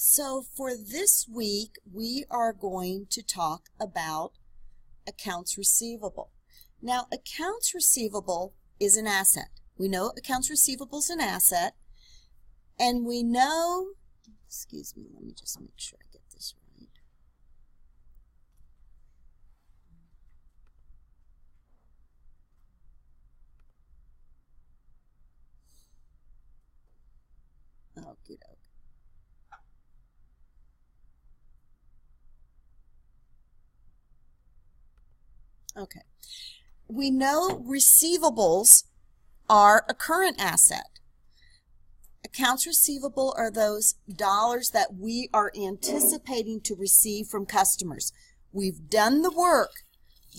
So for this week, we are going to talk about accounts receivable. Now, accounts receivable is an asset. We know accounts receivable is an asset, and we know, excuse me, let me just make sure I get this right. Okie doke. Okay. We know receivables are a current asset. Accounts receivable are those dollars that we are anticipating to receive from customers. We've done the work,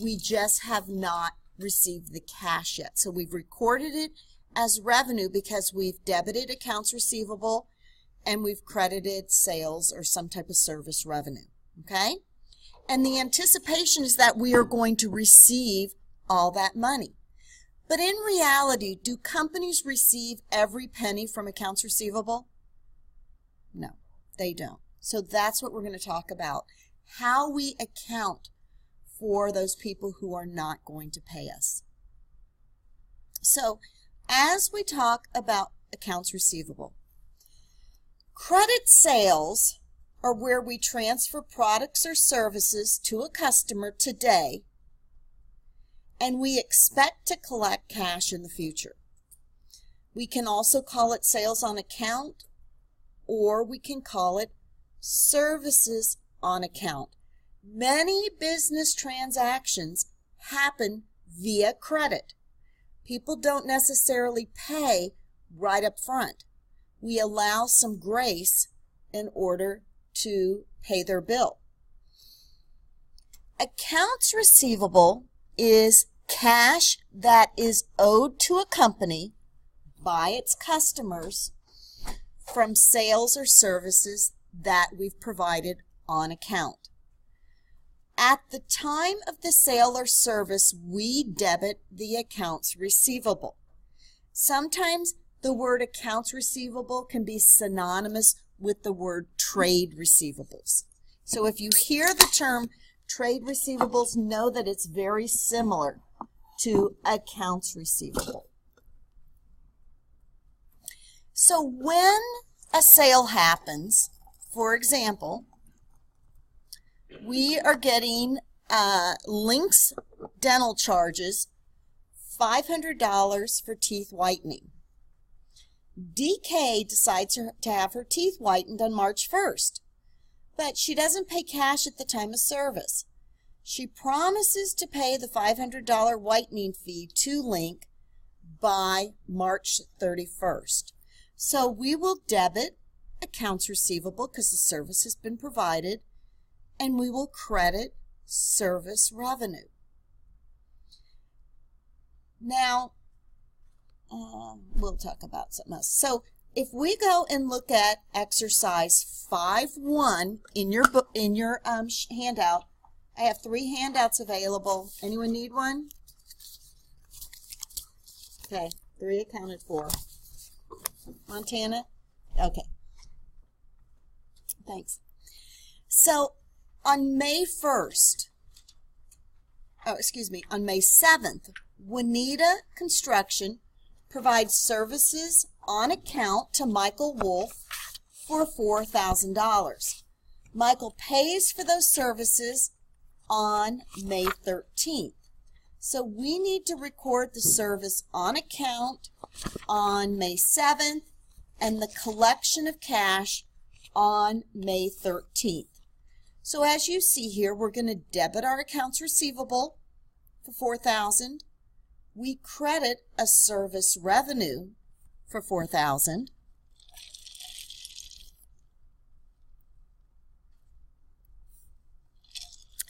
we just have not received the cash yet. So we've recorded it as revenue because we've debited accounts receivable and we've credited sales or some type of service revenue. Okay? And the anticipation is that we are going to receive all that money. But in reality, do companies receive every penny from accounts receivable? No, they don't. So that's what we're going to talk about, how we account for those people who are not going to pay us. So as we talk about accounts receivable, credit sales are where we transfer products or services to a customer today, and we expect to collect cash in the future. We can also call it sales on account, or we can call it services on account. Many business transactions happen via credit. People don't necessarily pay right up front. We allow some grace in order to pay their bill. Accounts receivable is cash that is owed to a company by its customers from sales or services that we've provided on account. At the time of the sale or service, we debit the accounts receivable. Sometimes the word accounts receivable can be synonymous with the word trade receivables. So if you hear the term trade receivables, know that it's very similar to accounts receivable. So when a sale happens, for example, we are getting Lynx dental charges, $500 for teeth whitening. DK decides to have her teeth whitened on March 1st, but she doesn't pay cash at the time of service. She promises to pay the $500 whitening fee to Link by March 31st. So we will debit accounts receivable because the service has been provided, and we will credit service revenue. Now, we'll talk about something else. So if we go and look at exercise 5.1 in your book, in your handout, I have 3 handouts available. Anyone need one? Okay, 3 accounted for. Montana? Okay. Thanks. So on May 1st, on May 7th, Juanita Construction provides services on account to Michael Wolf for $4,000. Michael pays for those services on May 13th. So we need to record the service on account on May 7th and the collection of cash on May 13th. So as you see here, we're going to debit our accounts receivable for $4,000. We credit a service revenue for $4,000.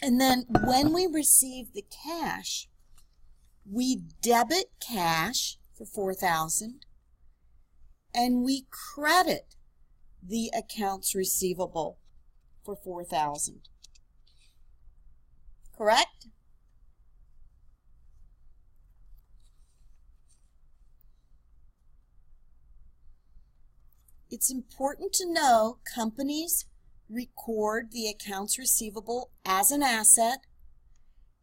And then when we receive the cash, we debit cash for $4,000 and we credit the accounts receivable for $4,000. Correct? it's important to know companies record the accounts receivable as an asset,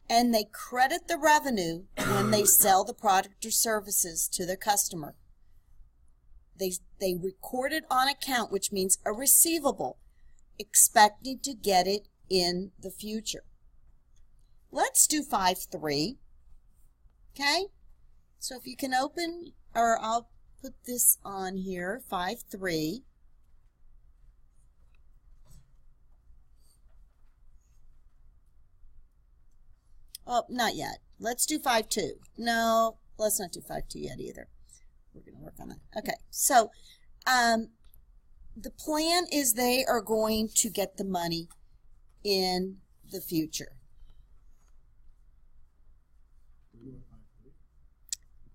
and they credit the revenue when they sell the product or services to their customer. They record it on account, which means a receivable, expecting to get it in the future. Let's do 5.3. Okay? So if you can open, or I'll put this on here, 5.3. Oh, not yet. Let's do 5.2. No, let's not do 5.2 yet either. We're going to work on that. Okay, so the plan is they are going to get the money in the future.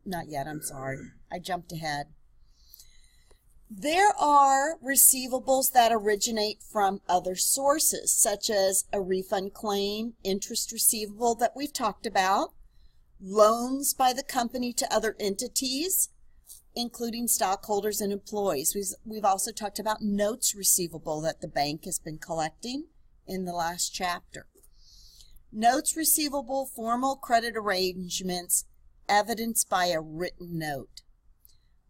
Not yet, I'm sorry. I jumped ahead. There are receivables that originate from other sources, such as a refund claim, interest receivable that we've talked about, loans by the company to other entities, including stockholders and employees. We've also talked about notes receivable that the bank has been collecting in the last chapter. Notes receivable, formal credit arrangements, evidenced by a written note.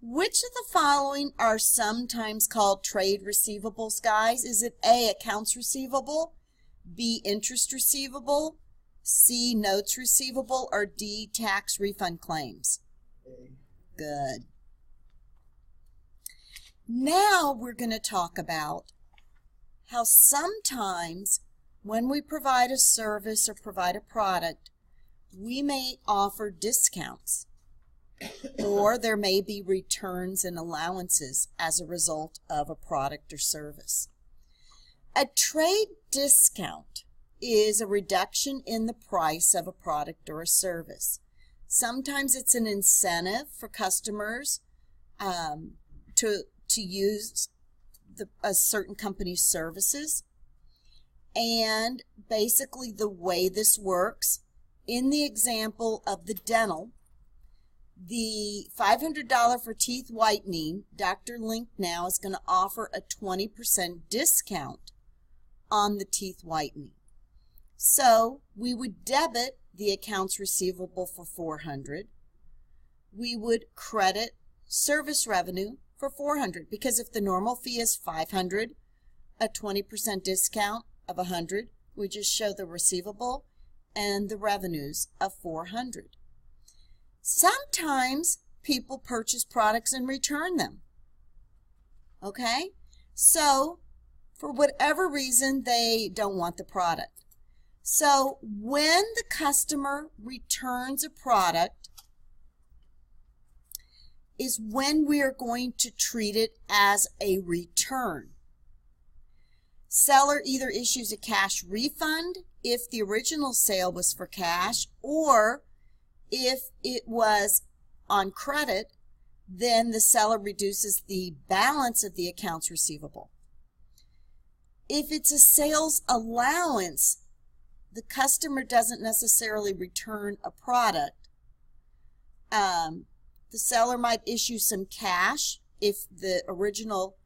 Which of the following are sometimes called trade receivables, guys? Is it A, accounts receivable, B, interest receivable, C, notes receivable, or D, tax refund claims? Good. Now we're going to talk about how sometimes when we provide a service or provide a product, we may offer discounts, or there may be returns and allowances as a result of a product or service. A trade discount is a reduction in the price of a product or a service. Sometimes it's an incentive for customers to use a certain company's services. And basically the way this works, in the example of the dental, the $500 for teeth whitening, Dr. Link now is going to offer a 20% discount on the teeth whitening. So we would debit the accounts receivable for $400. We would credit service revenue for $400, because if the normal fee is $500, a 20% discount of $100, we just show the receivable and the revenues of $400. Sometimes people purchase products and return them. Okay? So, for whatever reason, they don't want the product. So, when the customer returns a product is when we are going to treat it as a return. Seller either issues a cash refund if the original sale was for cash, or if it was on credit, then the seller reduces the balance of the accounts receivable. If it's a sales allowance, the customer doesn't necessarily return a product. The seller might issue some cash if the original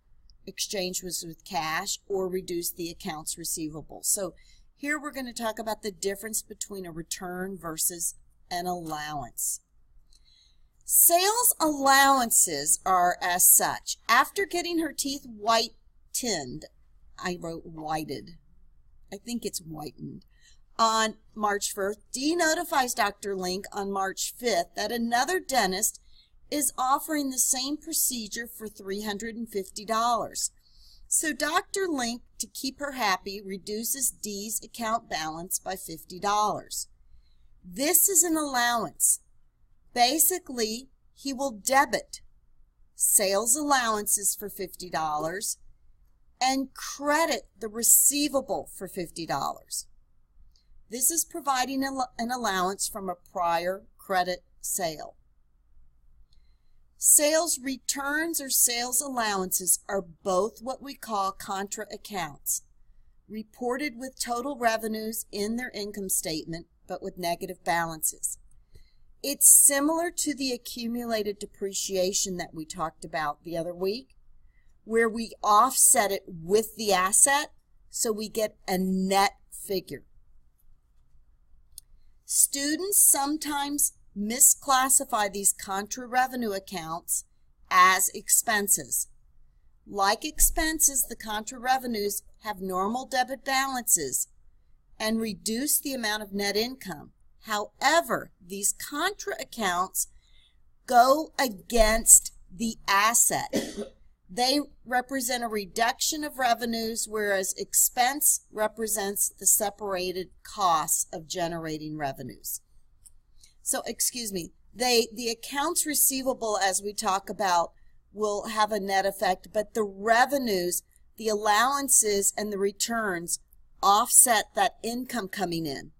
exchange was with cash, or reduce the accounts receivable. So here we're going to talk about the difference between a return versus an allowance. Sales allowances are as such. After getting her teeth whitened, I wrote whited, I think it's whitened, on March 1st, Dee notifies Dr. Link on March 5th that another dentist is offering the same procedure for $350. So Dr. Link, to keep her happy, reduces Dee's account balance by $50. This is an allowance. Basically, he will debit sales allowances for $50 and credit the receivable for $50. This is providing an allowance from a prior credit sale. Sales returns or sales allowances are both what we call contra accounts, reported with total revenues in their income statement, but with negative balances. It's similar to the accumulated depreciation that we talked about the other week. where we offset it with the asset, so we get a net figure. Students sometimes misclassify these contra revenue accounts as expenses. Like expenses, the contra revenues have normal debit balances and reduce the amount of net income. However, these contra accounts go against the asset. They represent a reduction of revenues, whereas expense represents the separated costs of generating revenues. So, excuse me, the accounts receivable, as we talk about, will have a net effect, but the revenues, the allowances, and the returns offset that income coming in.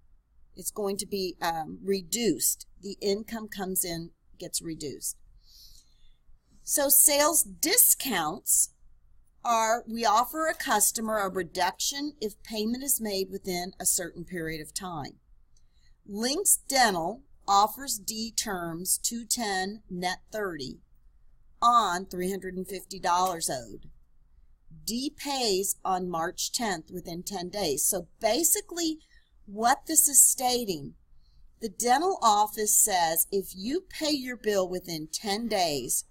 It's going to be reduced. The income comes in, gets reduced. So sales discounts are, we offer a customer a reduction if payment is made within a certain period of time. Lynx Dental offers D terms 210 net 30 on $350 owed. D pays on March 10th within 10 days. So basically what this is stating, the dental office says if you pay your bill within 10 days,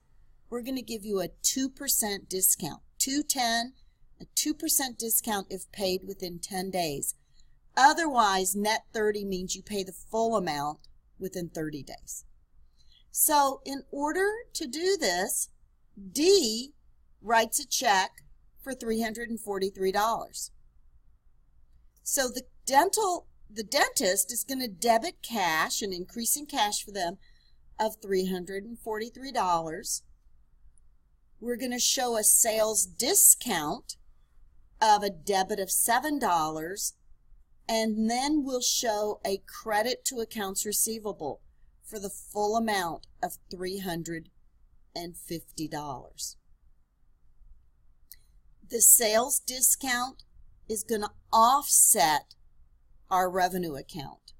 we're going to give you a 2% discount. 210, a 2% discount if paid within 10 days. Otherwise, net 30 means you pay the full amount within 30 days. So in order to do this, D writes a check for $343. So the dentist is going to debit cash, an increase in cash for them of $343. We're going to show a sales discount of a debit of $7, and then we'll show a credit to accounts receivable for the full amount of $350. The sales discount is going to offset our revenue account.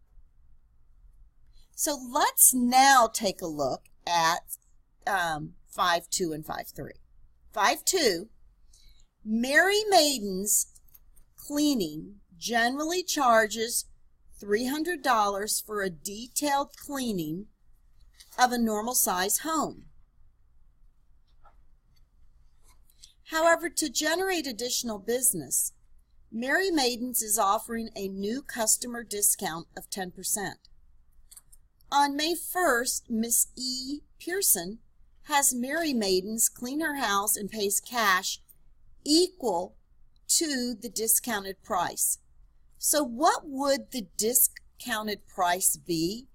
So let's now take a look at 5.2 and 5.3. 5.2, Mary Maiden's Cleaning generally charges $300 for a detailed cleaning of a normal size home. However, to generate additional business, Mary Maiden's is offering a new customer discount of 10%. On May 1st, Miss E. Pearson has Mary Maiden's clean her house and pays cash equal to the discounted price. So what would the discounted price be?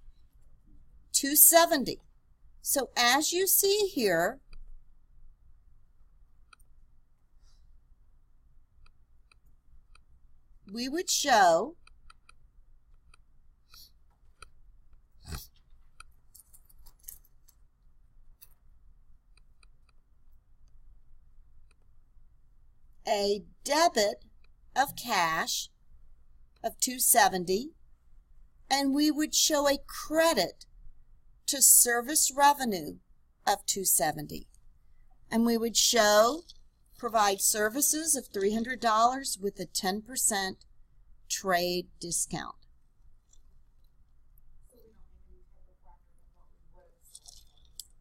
$270. So as you see here, we would show a debit of cash of $270, and we would show a credit to service revenue of $270, and we would show provide services of $300 with a 10% trade discount.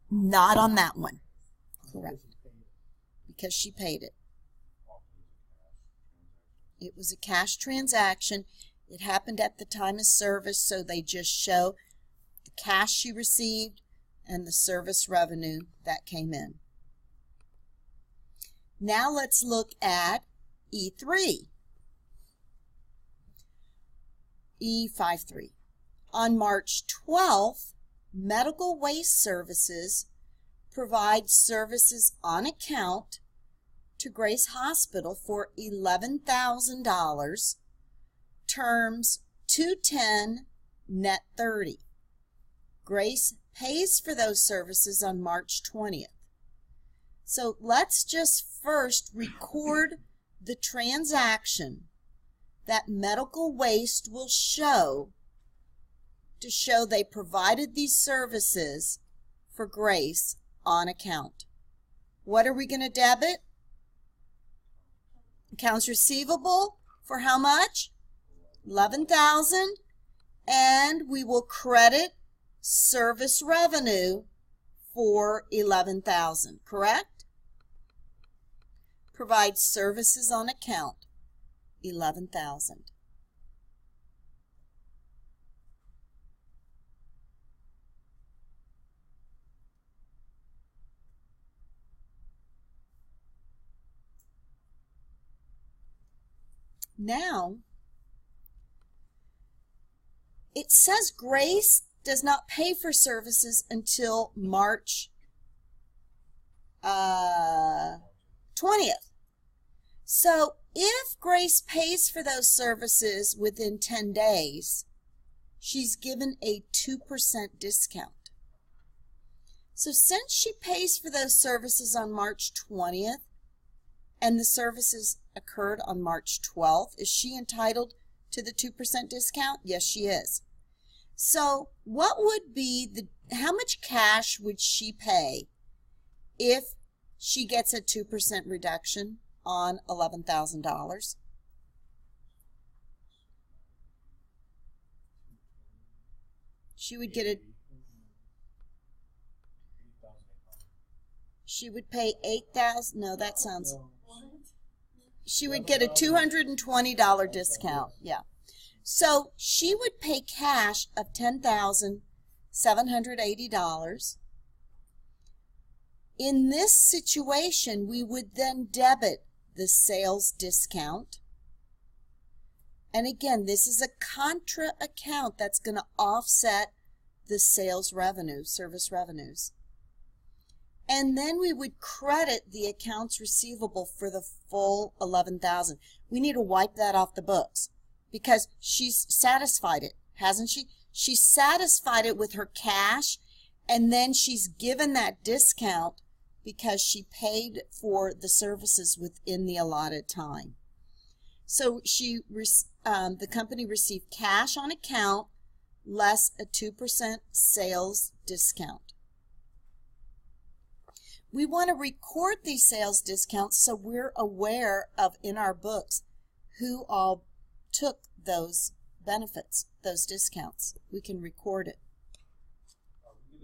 Not on that one. Correct. Because she paid it. It was a cash transaction. It happened at the time of service, so they just show the cash she received and the service revenue that came in. Now let's look at E3. E53. On March 12th, Medical Waste Services provides services on account to Grace Hospital for $11,000, terms 210 net 30. Grace pays for those services on March 20th. So let's just first record the transaction that Medical Waste will show to show they provided these services for Grace on account. What are we going to debit? Accounts receivable for how much? 11,000. And we will credit service revenue for 11,000, correct? Provide services on account, 11,000. Now, it says Grace does not pay for services until March 20th. So if Grace pays for those services within 10 days, she's given a 2% discount. So since she pays for those services on March 20th and the services occurred on March 12th, is she entitled to the 2% discount? Yes, she is. So what would be how much cash would she pay if she gets a 2% reduction on $11,000? She would get she would pay $8,000. No, that sounds. She would get a $220 discount. Yeah. So she would pay cash of $10,780. In this situation, we would then debit the sales discount. And again, this is a contra account that's going to offset the sales revenue, service revenues. And then we would credit the accounts receivable for the full 11,000. We need to wipe that off the books because she's satisfied it, hasn't she? She's satisfied it with her cash, and then she's given that discount because she paid for the services within the allotted time. So the company received cash on account less a 2% sales discount. We want to record these sales discounts so we're aware of in our books who all took those benefits, those discounts. We can record it.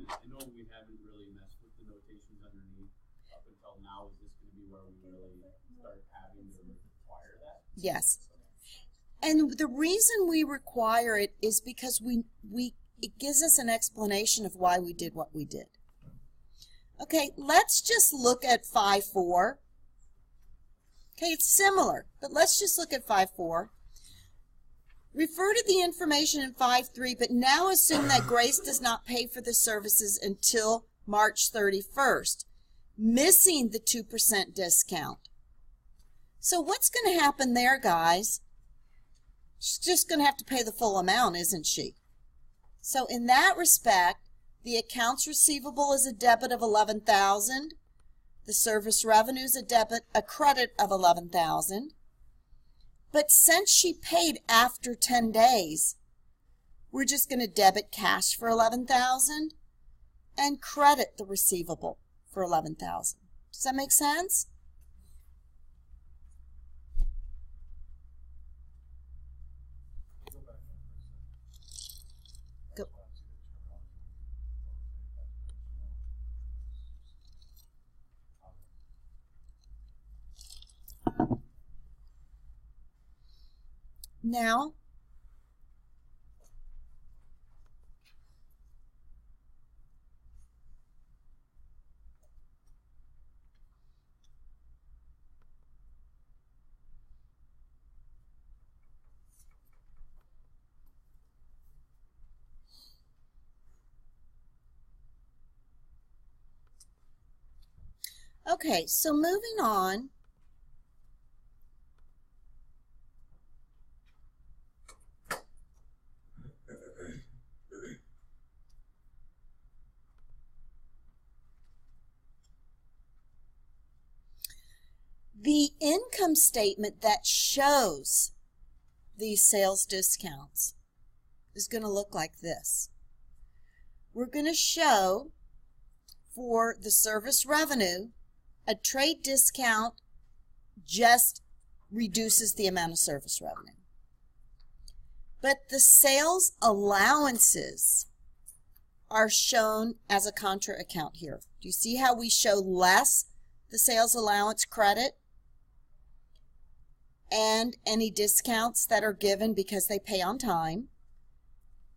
I know we haven't really messed with the notations underneath up until now. Is this going to be where we really start having to require that? Yes. And the reason we require it is because it gives us an explanation of why we did what we did. Okay, let's just look at 5.4. Okay, it's similar, but let's just look at 5.4. Refer to the information in 5.3, but now assume that Grace does not pay for the services until March 31st, missing the 2% discount. So what's going to happen there, guys? She's just going to have to pay the full amount, isn't she? So in that respect, the accounts receivable is a debit of 11,000. The service revenue is a credit of 11,000. But since she paid after 10 days, we're just going to debit cash for 11,000 and credit the receivable for 11,000. Does that make sense? Now, okay, so moving on. The income statement that shows these sales discounts is going to look like this. We're going to show for the service revenue a trade discount just reduces the amount of service revenue. But the sales allowances are shown as a contra account here. Do you see how we show less the sales allowance credit and any discounts that are given because they pay on time?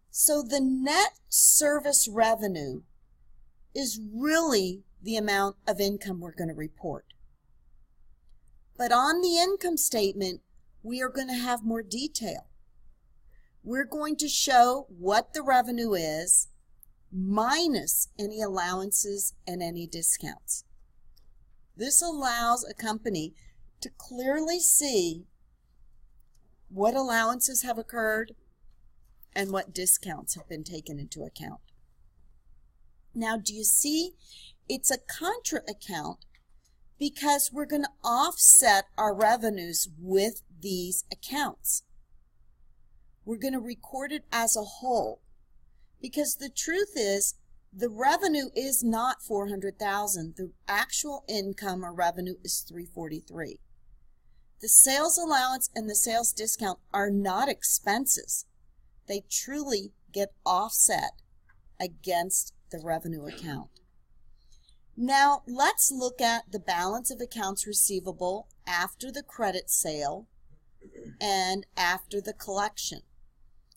So the net service revenue is really the amount of income we're going to report. But on the income statement, we are going to have more detail. We're going to show what the revenue is minus any allowances and any discounts. This allows a company to clearly see what allowances have occurred and what discounts have been taken into account. Now, do you see it's a contra account because we're going to offset our revenues with these accounts. We're going to record it as a whole because the truth is the revenue is not $400,000. The actual income or revenue is $343,000. The sales allowance and the sales discount are not expenses. They truly get offset against the revenue account. Now let's look at the balance of accounts receivable after the credit sale and after the collection.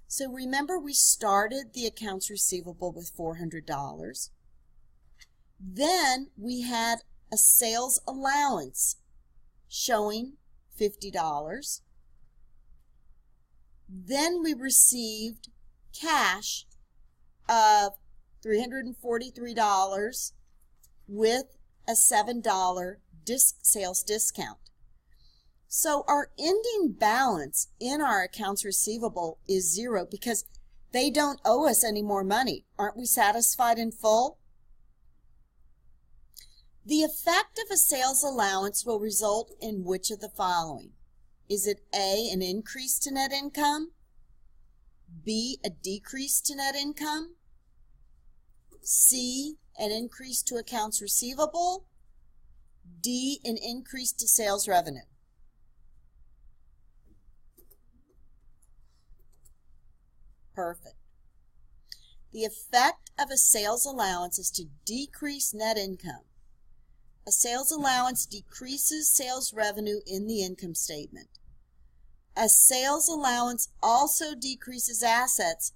So remember, we started the accounts receivable with $400. Then we had a sales allowance showing $50. Then we received cash of $343 with a $7 sales discount. So our ending balance in our accounts receivable is zero because they don't owe us any more money. Aren't we satisfied in full? The effect of a sales allowance will result in which of the following? Is it A, an increase to net income? B, a decrease to net income? C, an increase to accounts receivable? D, an increase to sales revenue? Perfect. The effect of a sales allowance is to decrease net income. A sales allowance decreases sales revenue in the income statement. A sales allowance also decreases assets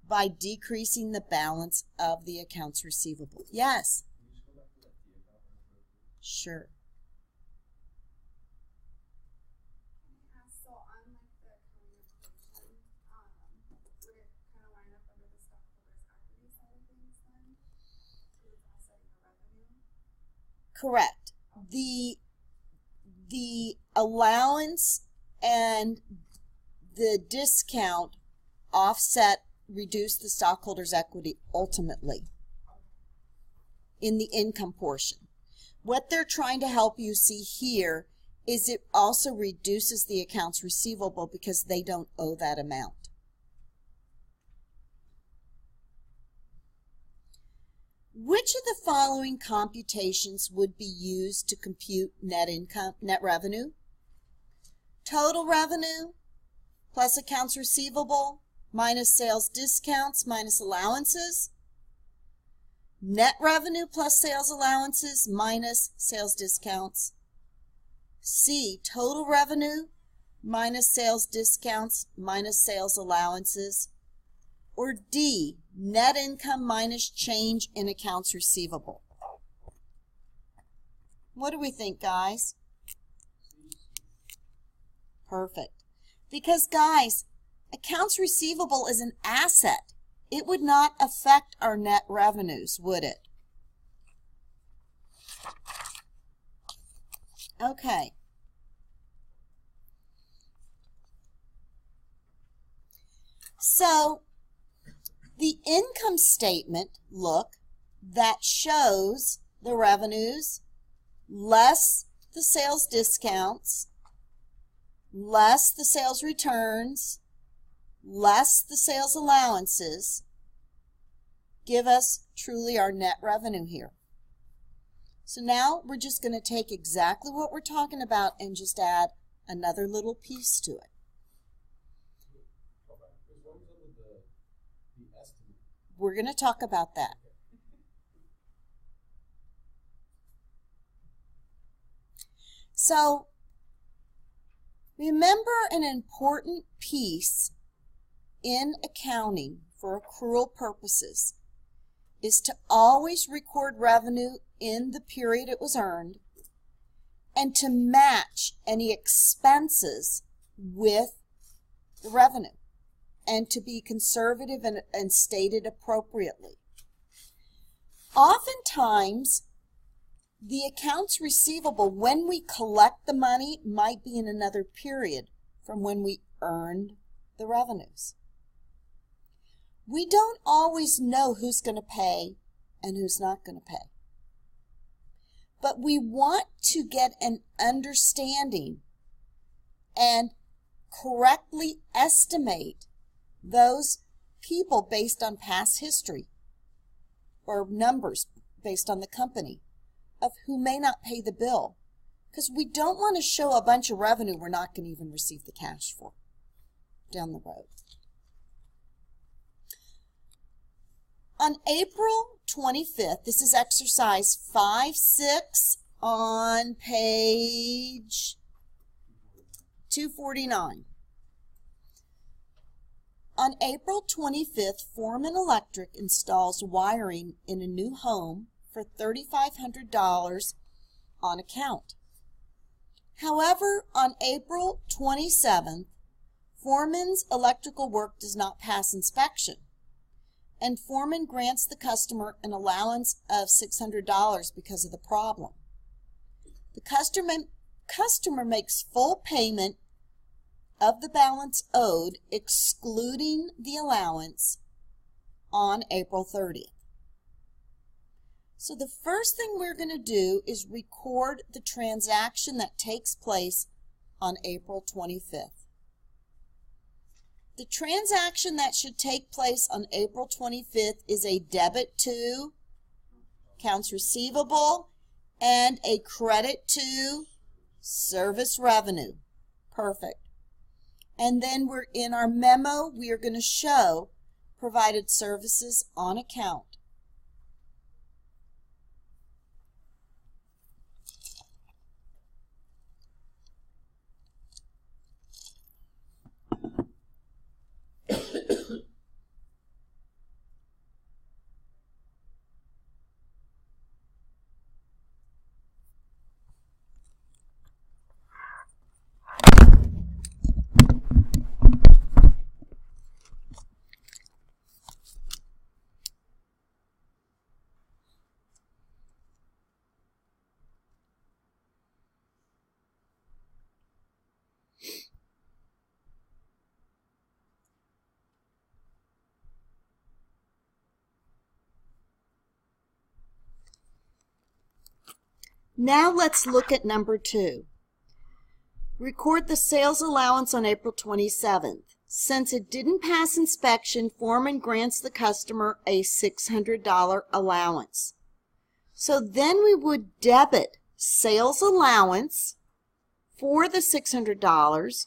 by decreasing the balance of the accounts receivable. Yes? Sure. Correct. The allowance and the discount offset reduce the stockholders' equity ultimately in the income portion. What they're trying to help you see here is it also reduces the accounts receivable because they don't owe that amount. Which of the following computations would be used to compute net income, net revenue? Total revenue plus accounts receivable minus sales discounts minus allowances. Net revenue plus sales allowances minus sales discounts. C, total revenue minus sales discounts minus sales allowances. Or D, net income minus change in accounts receivable. What do we think, guys? Perfect. Because, guys, accounts receivable is an asset. It would not affect our net revenues, would it? Okay. So, the income statement, look, that shows the revenues less the sales discounts, less the sales returns, less the sales allowances, give us truly our net revenue here. So now we're just going to take exactly what we're talking about and just add Another little piece to it. We're going to talk about that. So, remember an important piece in accounting for accrual purposes is to always record revenue in the period it was earned and to match any expenses with the revenue and to be conservative and stated appropriately. Oftentimes, the accounts receivable, when we collect the money, might be in another period from when we earned the revenues. We don't always know who's going to pay and who's not going to pay. But we want to get an understanding and correctly estimate those people based on past history or numbers based on the company of who may not pay the bill, because we don't want to show a bunch of revenue we're not going to even receive the cash for down the road. On April 25th, this is exercise 5-6 on page 249. On April 25th, Foreman Electric installs wiring in a new home for $3,500 on account. However, on April 27th, Foreman's electrical work does not pass inspection, and Foreman grants the customer an allowance of $600 because of the problem. The customer makes full payment of the balance owed, excluding the allowance, on April 30th. So the first thing we're going to do is record the transaction that takes place on April 25th. The transaction that should take place on April 25th is a debit to accounts receivable and a credit to service revenue. Perfect. And then we're in our memo, we are going to show provided services on account. Now let's look at number 2. Record the sales allowance on April 27th. Since it didn't pass inspection, Foreman grants the customer a $600 allowance. So then we would debit sales allowance for the $600,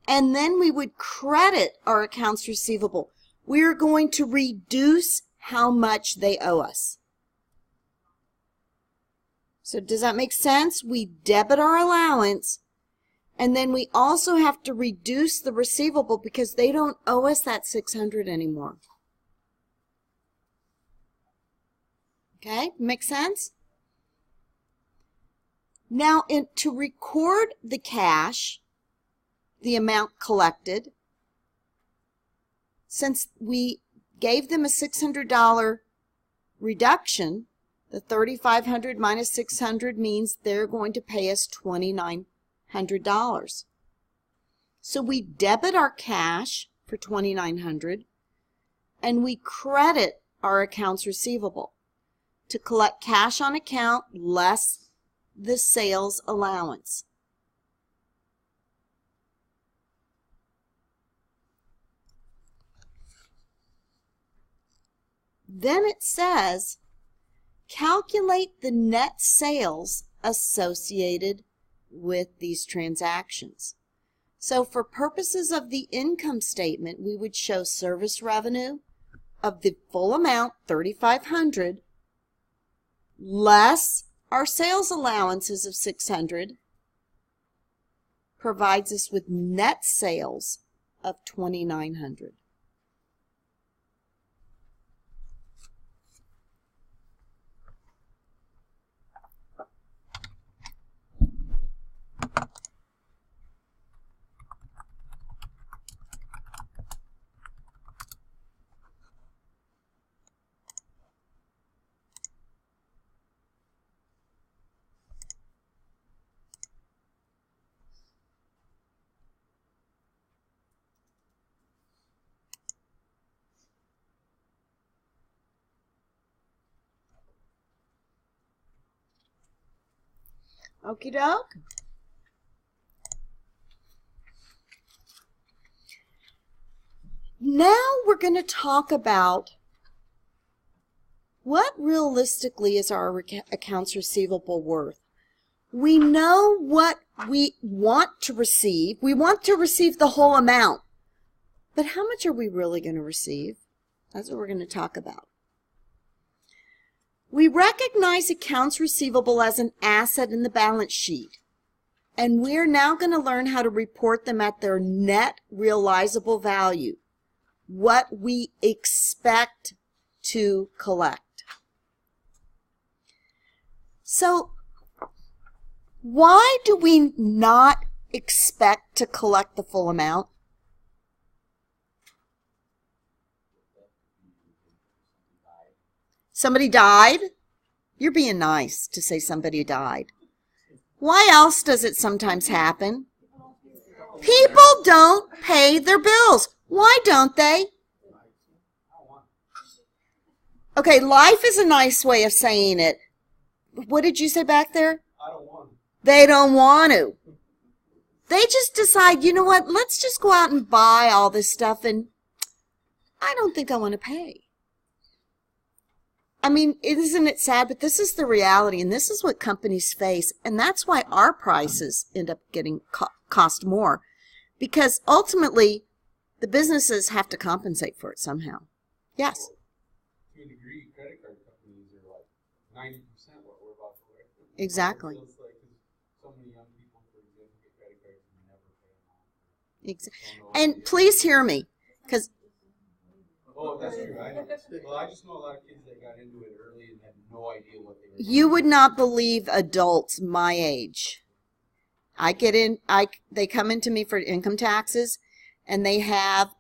and then we would credit our accounts receivable. We're going to reduce how much they owe us. So does that make sense? We debit our allowance, and then we also have to reduce the receivable because they don't owe us that $600 anymore. Okay, make sense? Now, to record the cash, the amount collected, since we gave them a $600 reduction, the $3,500 minus $600 means they're going to pay us $2,900. So we debit our cash for $2,900 and we credit our accounts receivable to collect cash on account less the sales allowance. Then it says, calculate the net sales associated with these transactions. So for purposes of the income statement, we would show service revenue of the full amount, $3,500, less our sales allowances of $600, provides us with net sales of $2,900. Okie doke. Now we're going to talk about what realistically is our accounts receivable worth. We know what we want to receive. We want to receive the whole amount. But how much are we really going to receive? That's what we're going to talk about. We recognize accounts receivable as an asset in the balance sheet, and we're now going to learn how to report them at their net realizable value, what we expect to collect. So, why do we not expect to collect the full amount? Somebody died? You're being nice to say somebody died. Why else does it sometimes happen? People don't pay their bills. Why don't they? Okay, life is a nice way of saying it. What did you say back there? I don't want to. They don't want to. They just decide, you know what, let's just go out and buy all this stuff, and I don't think I want to pay. I mean, isn't it sad? But this is the reality, and this is what companies face, and that's why our prices end up getting cost more, because ultimately the businesses have to compensate for it somehow. Yes? To a degree, credit card companies are like 90% what we're about to wear. Exactly. It's like so many young people, for example, get credit cards and never pay them off. And please hear me, because oh, that's true. I just know a lot of kids that got into it early and had no idea what they were doing. you would not believe adults my age. They come into me for income taxes, and they have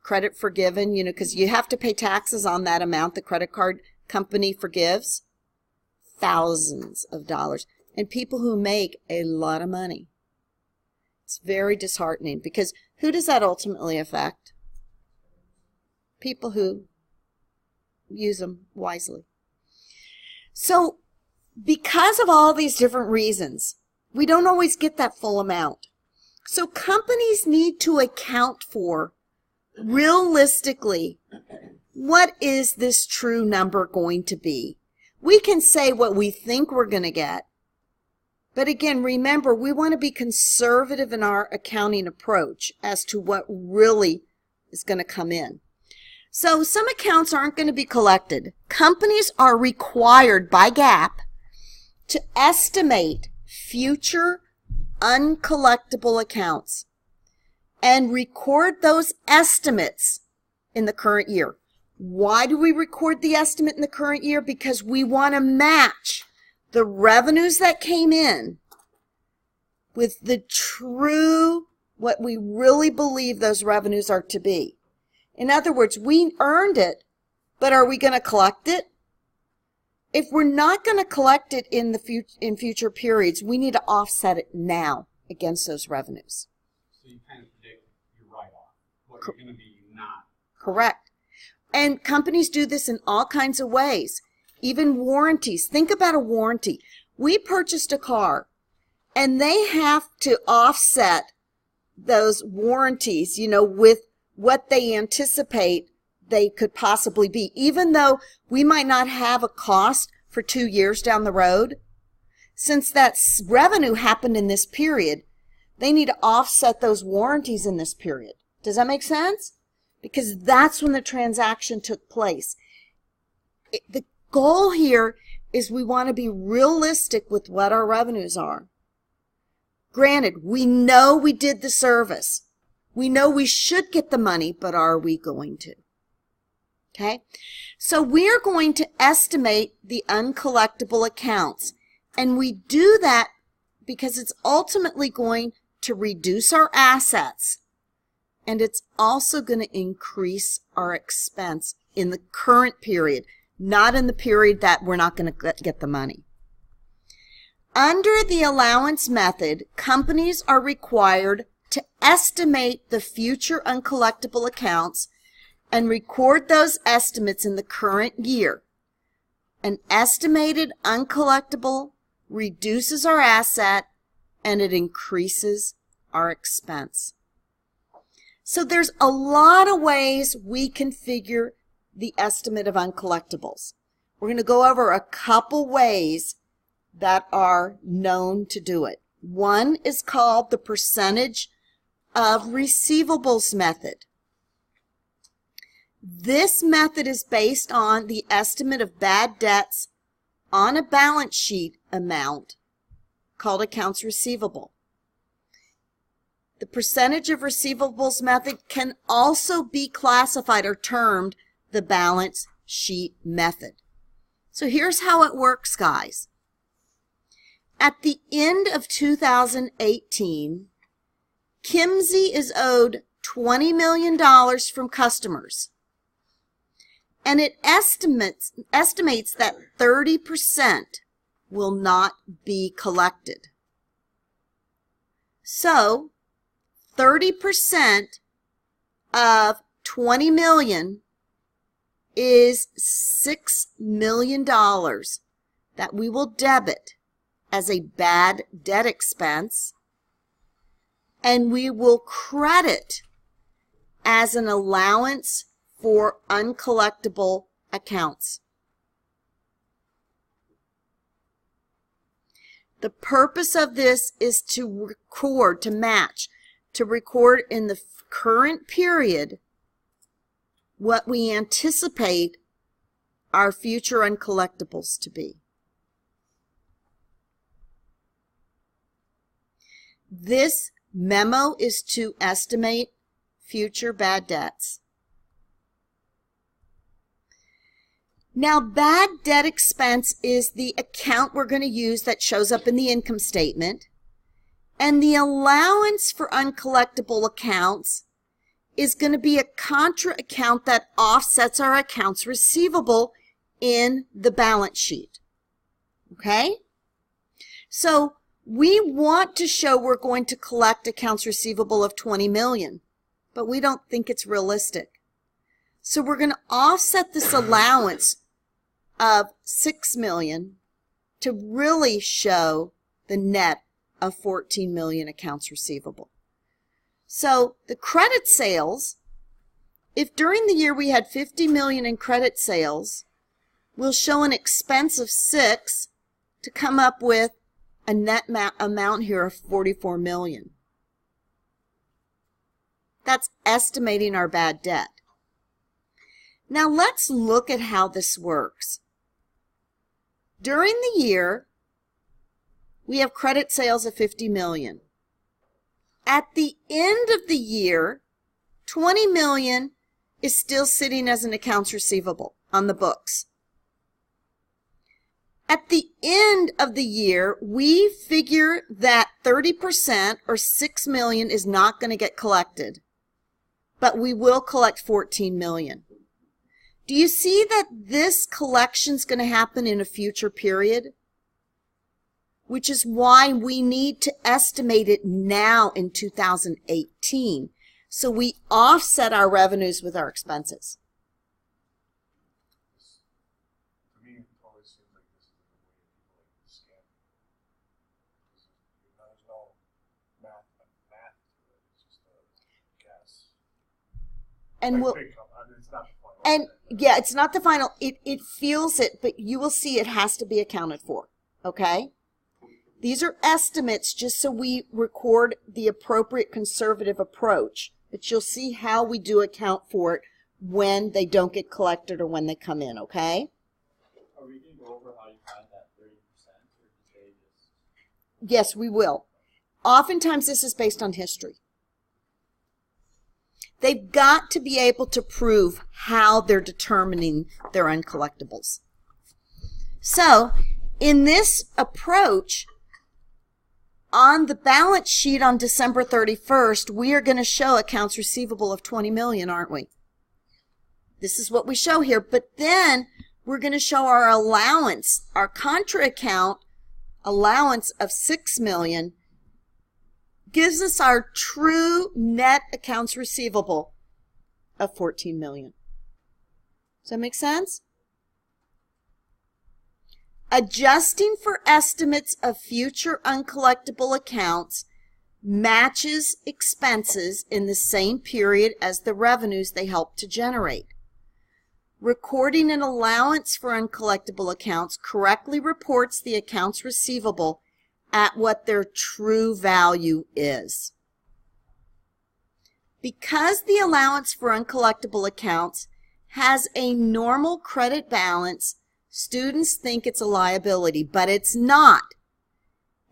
credit forgiven, you know, because you have to pay taxes on that amount the credit card company forgives, thousands of dollars, and people who make a lot of money. It's very disheartening, because who does that ultimately affect? People who use them wisely. So, because of all these different reasons, we don't always get that full amount. So companies need to account for, realistically, what is this true number going to be? We can say what we think we're going to get, but again, remember, we want to be conservative in our accounting approach as to what really is going to come in. So some accounts aren't going to be collected. Companies are required by GAAP to estimate future uncollectible accounts and record those estimates in the current year. Why do we record the estimate in the current year? Because we want to match the revenues that came in with the true, what we really believe those revenues are to be. In other words, we earned it, but are we going to collect it? If we're not going to collect it in future periods, we need to offset it now against those revenues. So you kind of predict your write-off, what you're going to be not. Correct. And companies do this in all kinds of ways. Even warranties. Think about a warranty. We purchased a car, and they have to offset those warranties, you know, with what they anticipate they could possibly be, even though we might not have a cost for 2 years down the road. since that revenue happened in this period, they need to offset those warranties in this period. Does that make sense? Because that's when the transaction took place. The goal here is we want to be realistic with what our revenues are. Granted, we know we did the service. We know we should get the money, but are we going to? Okay? So we're going to estimate the uncollectible accounts. And we do that because it's ultimately going to reduce our assets. And it's also going to increase our expense in the current period, not in the period that we're not going to get the money. Under the allowance method, companies are required to estimate the future uncollectible accounts and record those estimates in the current year. An estimated uncollectible reduces our asset and it increases our expense. So there's a lot of ways we can figure the estimate of uncollectibles. We're going to go over a couple ways that are known to do it. One is called the percentage of receivables method. This method is based on the estimate of bad debts on a balance sheet amount called accounts receivable. The percentage of receivables method can also be classified or termed the balance sheet method. So here's how it works, guys. At the end of 2018, Kimsey is owed $20 million from customers. And it estimates that 30% will not be collected. So 30% of $20 million is $6 million that we will debit as a bad debt expense, and we will credit as an allowance for uncollectible accounts. The purpose of this is to record, to match, to record in the current period what we anticipate our future uncollectibles to be. This memo is to estimate future bad debts. Now, bad debt expense is the account we're going to use that shows up in the income statement. And the allowance for uncollectible accounts is going to be a contra account that offsets our accounts receivable in the balance sheet. Okay? So we want to show we're going to collect accounts receivable of $20 million, but we don't think it's realistic. So we're going to offset this allowance of $6 million to really show the net of $14 million accounts receivable. So the credit sales, if during the year we had $50 million in credit sales, we'll show an expense of $6 to come up with a net amount here of $44 million. That's estimating our bad debt. Now let's look at how this works. During the year, we have credit sales of $50 million. At the end of the year, $20 million is still sitting as an accounts receivable on the books. At the end of the year, we figure that 30% or $6 million is not going to get collected, but we will collect $14 million. Do you see that this collection is going to happen in a future period? Which is why we need to estimate it now in 2018, so we offset our revenues with our expenses. To me, it always seems like this is a way people like to scam. There's no math to it. It's just a guess. And like it's not the final. And yeah, it's not the final. It feels it, but you will see it has to be accounted for. Okay? These are estimates just so we record the appropriate conservative approach. But you'll see how we do account for it when they don't get collected or when they come in, okay? Are we going to go over how you find that 30%, or did they just... Yes, we will. Oftentimes this is based on history. They've got to be able to prove how they're determining their uncollectibles. So, in this approach, on the balance sheet on December 31st, we are going to show accounts receivable of $20 million, aren't we? This is what we show here. But then we're going to show our allowance, our Contra account allowance of $6 million gives us our true net accounts receivable of $14 million. Does that make sense? Adjusting for estimates of future uncollectible accounts matches expenses in the same period as the revenues they help to generate. Recording an allowance for uncollectible accounts correctly reports the accounts receivable at what their true value is. Because the allowance for uncollectible accounts has a normal credit balance, students think it's a liability, but it's not.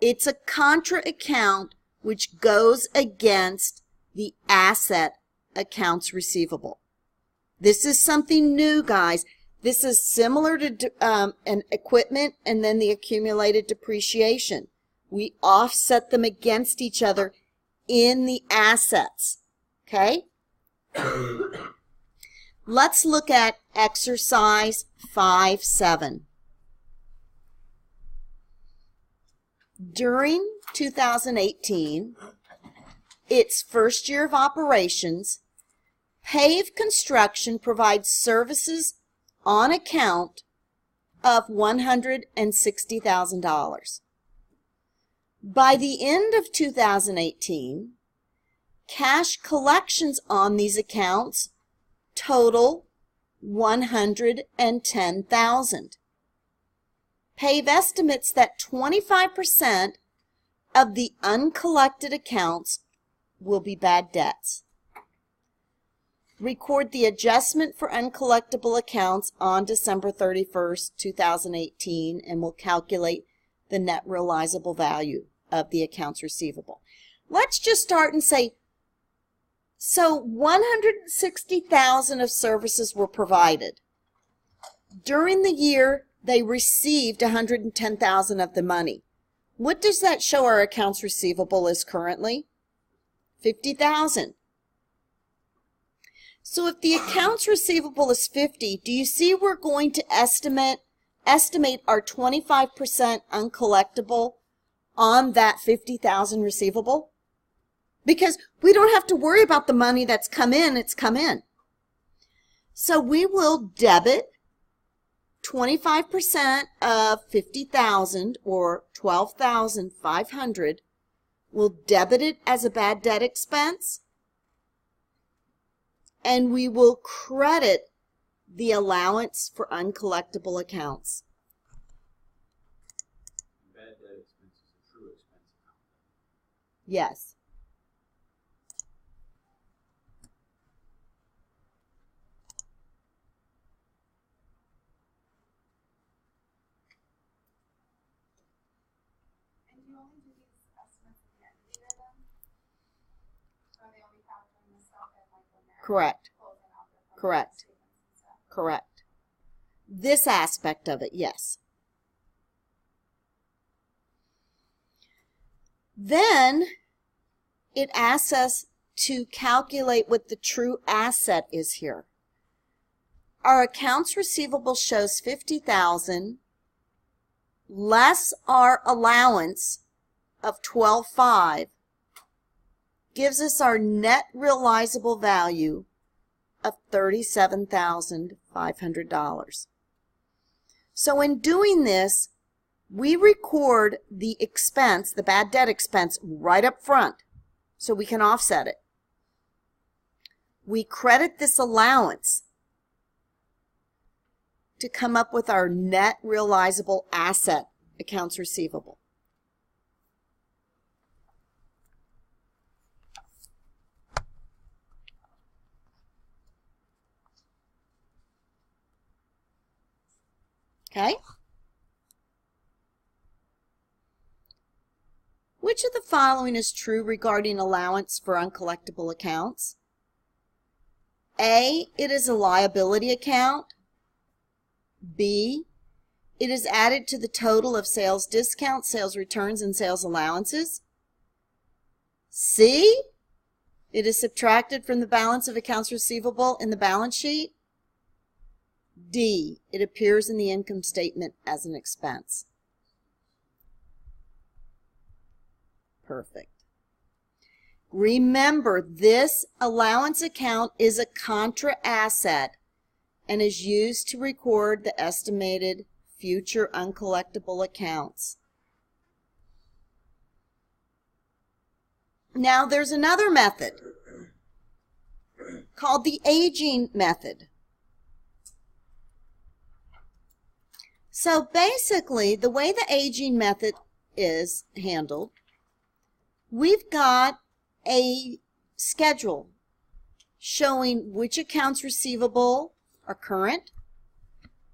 It's a contra account which goes against the asset accounts receivable. This is something new, guys. This is similar to an equipment and then the accumulated depreciation. We offset them against each other in the assets. Okay? Let's look at exercise 5-7. During 2018, its first year of operations, Pave Construction provides services on account of $160,000. By the end of 2018, cash collections on these accounts total $110,000. Pave estimates that 25% of the uncollected accounts will be bad debts. Record the adjustment for uncollectible accounts on December 31st, 2018, and we'll calculate the net realizable value of the accounts receivable. Let's just start and say, so $160,000 of services were provided. During the year, they received $110,000 of the money. What does that show our accounts receivable is currently? $50,000. So if the accounts receivable is 50, do you see we're going to estimate our 25% uncollectible on that 50,000 receivable? Because we don't have to worry about the money that's come in, it's come in. So we will debit 25% of 50,000 or 12,500. We'll debit it as a bad debt expense, and we will credit the allowance for uncollectible accounts. Bad debt expense is a true expense account. Yes. And do you only do these estimates at the end of the year then? Or are they only capturing this stuff in like when they're Correct. closing out their Correct. statements and stuff? Correct. This aspect of it, yes. Then it asks us to calculate what the true asset is here. Our accounts receivable shows $50,000 less our allowance of $12,500 gives us our net realizable value of $37,500. So in doing this, we record the expense, the bad debt expense, right up front so we can offset it. We credit this allowance to come up with our net realizable asset accounts receivable. Okay? Which of the following is true regarding allowance for uncollectible accounts? A, it is a liability account. B, it is added to the total of sales discounts, sales returns, and sales allowances. C, it is subtracted from the balance of accounts receivable in the balance sheet. D, it appears in the income statement as an expense. Perfect. Remember, this allowance account is a contra asset and is used to record the estimated future uncollectible accounts. Now, there's another method called the aging method. So basically, the way the aging method is handled, we've got a schedule showing which accounts receivable are current,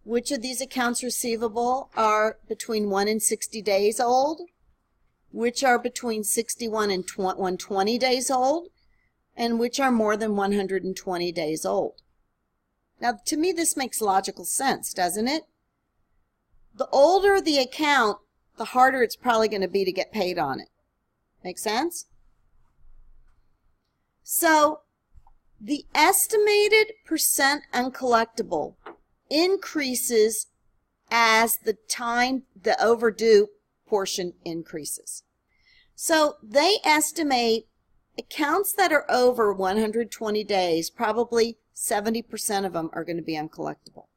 which of these accounts receivable are between 1 and 60 days old, which are between 61 and 120 days old, and which are more than 120 days old. Now, to me, this makes logical sense, doesn't it? The older the account, the harder it's probably going to be to get paid on it. Make sense? So, the estimated percent uncollectible increases as the time the overdue portion increases. So, they estimate accounts that are over 120 days, probably 70% of them are going to be uncollectible.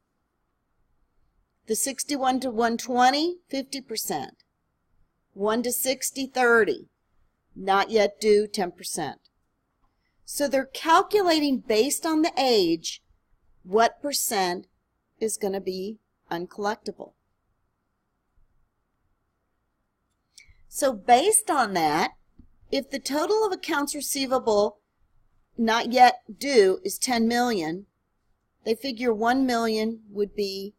The 61 to 120, 50%. 1 to 60, 30. Not yet due, 10%. So they're calculating based on the age what percent is going to be uncollectible. So based on that, if the total of accounts receivable not yet due is 10 million, they figure 1 million would be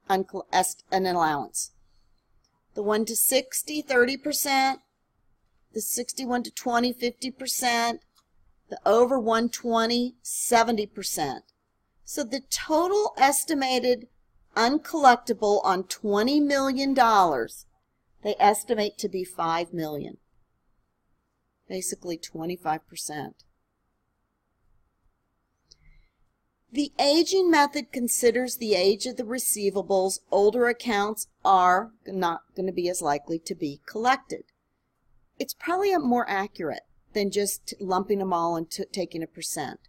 an allowance. The 1 to 60, 30%. The 61 to 20, 50%. The over 120, 70%. So the total estimated uncollectible on $20 million, they estimate to be $5 million. Basically 25%. The aging method considers the age of the receivables. Older accounts are not going to be as likely to be collected. It's probably more accurate than just lumping them all and taking a percent.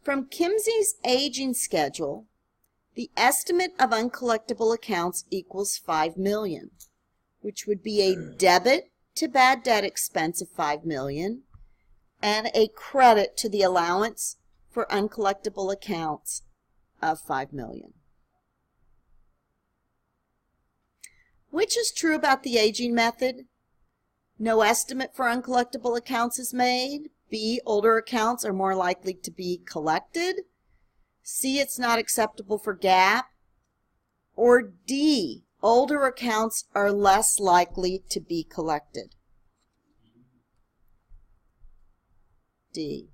From Kimsey's aging schedule, the estimate of uncollectible accounts equals $5 million, which would be a debit to bad debt expense of $5 million and a credit to the allowance for uncollectible accounts of $5 million. Which is true about the aging method? No estimate for uncollectible accounts is made. B, older accounts are more likely to be collected. C, it's not acceptable for GAAP. Or D, older accounts are less likely to be collected. D.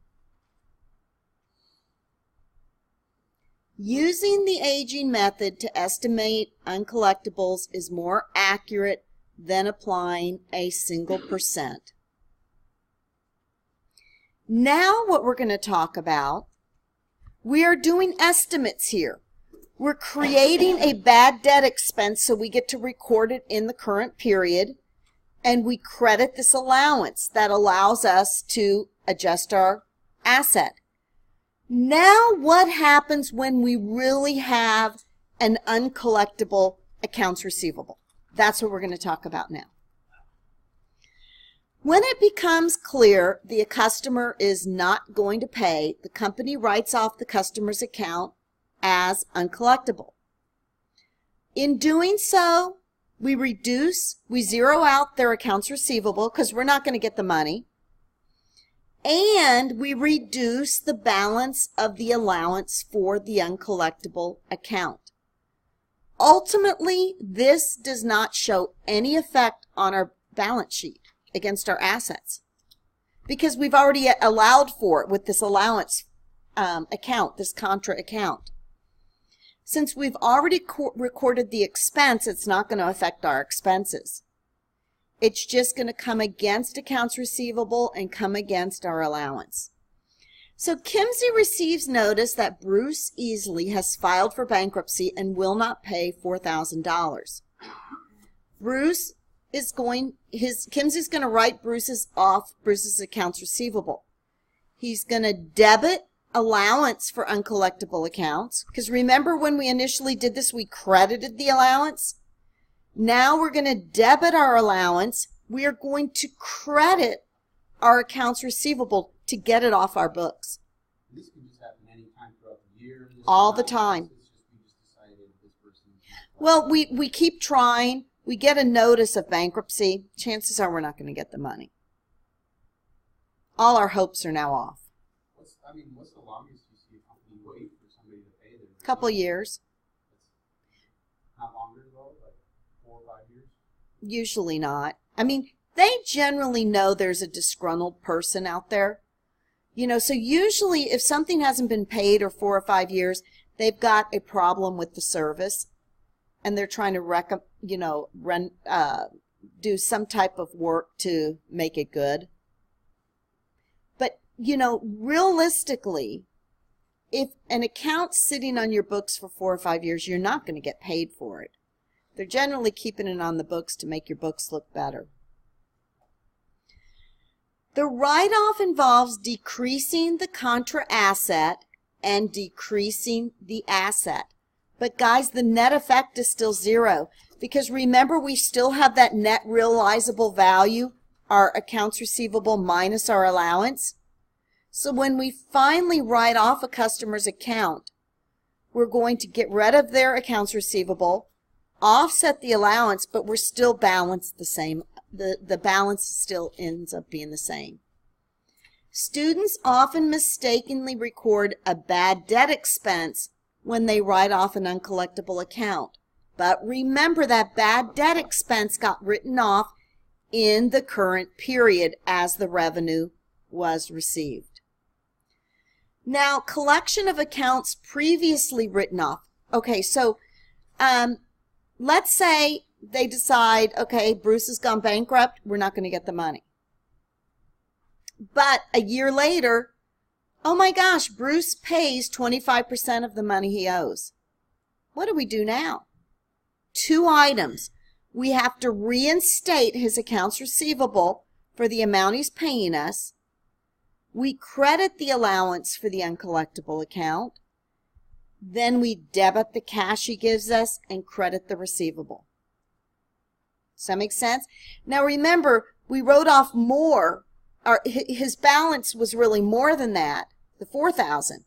Using the aging method to estimate uncollectibles is more accurate than applying a single percent. Now what we're going to talk about, we are doing estimates here. We're creating a bad debt expense so we get to record it in the current period, and we credit this allowance that allows us to adjust our asset. Now what happens when we really have an uncollectible accounts receivable? That's what we're going to talk about now. When it becomes clear the customer is not going to pay, the company writes off the customer's account as uncollectible. In doing so, we zero out their accounts receivable because we're not going to get the money, and we reduce the balance of the allowance for the uncollectible account. ultimately, this does not show any effect on our balance sheet against our assets because we've already allowed for it with this allowance account, this Contra account. Since we've already recorded the expense, it's not going to affect our expenses. It's just going to come against accounts receivable and come against our allowance. So Kimsey receives notice that Bruce Easley has filed for bankruptcy and will not pay $4,000. Kimsey's going to write Bruce's accounts receivable. He's going to debit allowance for uncollectible accounts, because remember when we initially did this, we credited the allowance. Now we're going to debit our allowance. We are going to credit our accounts receivable to get it off our books. This can just happen any time throughout the year. All the time. Well, we keep trying. We get a notice of bankruptcy. Chances are we're not going to get the money. All our hopes are now off. What's the longest you see a company wait for somebody to pay their? Couple years. Not longer though, like 4 or 5 years? Usually not. I mean, they generally know there's a disgruntled person out there. You know, so usually if something hasn't been paid or 4 or 5 years, they've got a problem with the service and they're trying to do some type of work to make it good. But, you know, realistically, if an account's sitting on your books for 4 or 5 years, you're not going to get paid for it. They're generally keeping it on the books to make your books look better. The write-off involves decreasing the contra asset and decreasing the asset. But guys, the net effect is still zero because remember we still have that net realizable value, our accounts receivable minus our allowance. So when we finally write off a customer's account, we're going to get rid of their accounts receivable, offset the allowance, but we're still balanced the same. The balance still ends up being the same. Students often mistakenly record a bad debt expense when they write off an uncollectible account. But remember that bad debt expense got written off in the current period as the revenue was received. Now, collection of accounts previously written off. Okay, so let's say they decide, okay, Bruce has gone bankrupt, we're not going to get the money. But a year later, oh my gosh, Bruce pays 25% of the money he owes. What do we do now? 2 items. We have to reinstate his accounts receivable for the amount he's paying us. We credit the allowance for the uncollectible account. Then we debit the cash he gives us and credit the receivable. Does that make sense? Now remember, we wrote off more. His balance was really more than that, the $4,000.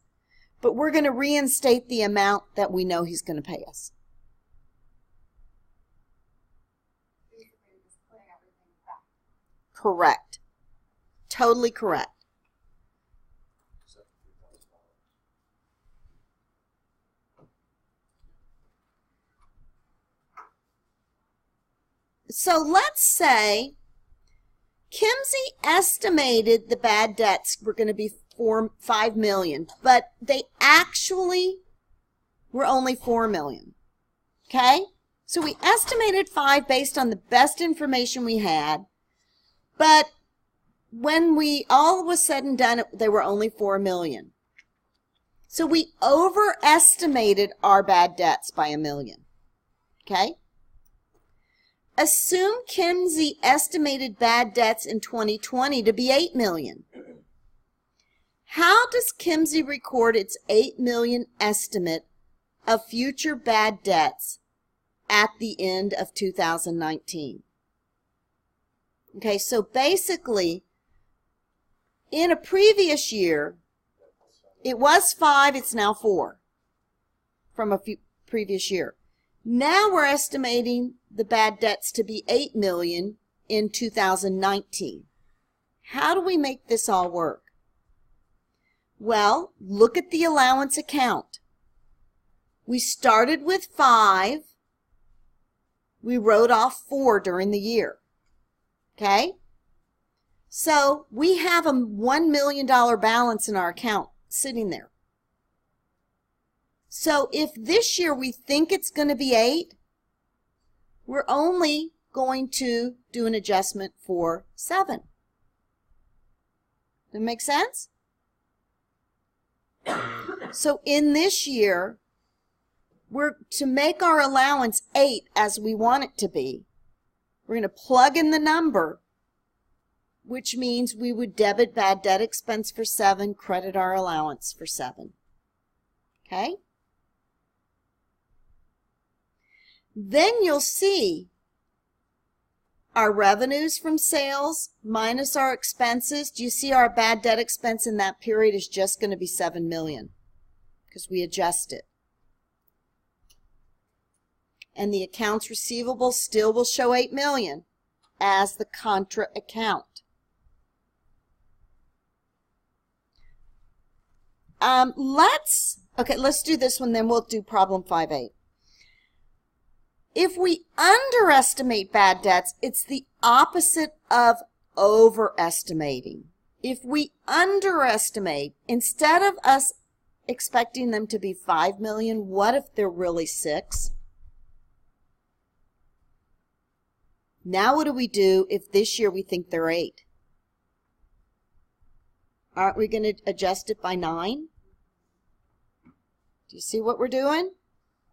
But we're going to reinstate the amount that we know he's going to pay us. Basically, just putting everything back. Correct. Totally correct. So let's say Kimsey estimated the bad debts were going to be $5 million, but they actually were only $4 million. Okay? So we estimated 5 based on the best information we had, but when all was said and done, they were only $4 million. So we overestimated our bad debts by $1 million. Okay? Assume Kimsey estimated bad debts in 2020 to be $8 million. How does Kimsey record its $8 million estimate of future bad debts at the end of 2019? Okay, so basically, in a previous year, it was 5, it's now 4 from a previous year. Now we're estimating the bad debts to be $8 million in 2019. How do we make this all work? Well, look at the allowance account. We started with 5 We wrote off 4 during the year. Okay? So we have a $1 million balance in our account sitting there. So if this year we think it's going to be 8, we're only going to do an adjustment for 7. Does that make sense? So in this year, we're to make our allowance 8 as we want it to be. We're going to plug in the number, which means we would debit bad debt expense for 7, credit our allowance for 7. Okay? Then you'll see our revenues from sales minus our expenses. Do you see our bad debt expense in that period is just going to be $7 million because we adjust it. And the accounts receivable still will show $8 million as the Contra account. Let's do this one, then we'll do problem 5.8. If we underestimate bad debts, it's the opposite of overestimating. If we underestimate, instead of us expecting them to be 5 million, what if they're really 6? Now what do we do if this year we think they're 8? Aren't we going to adjust it by 9? Do you see what we're doing?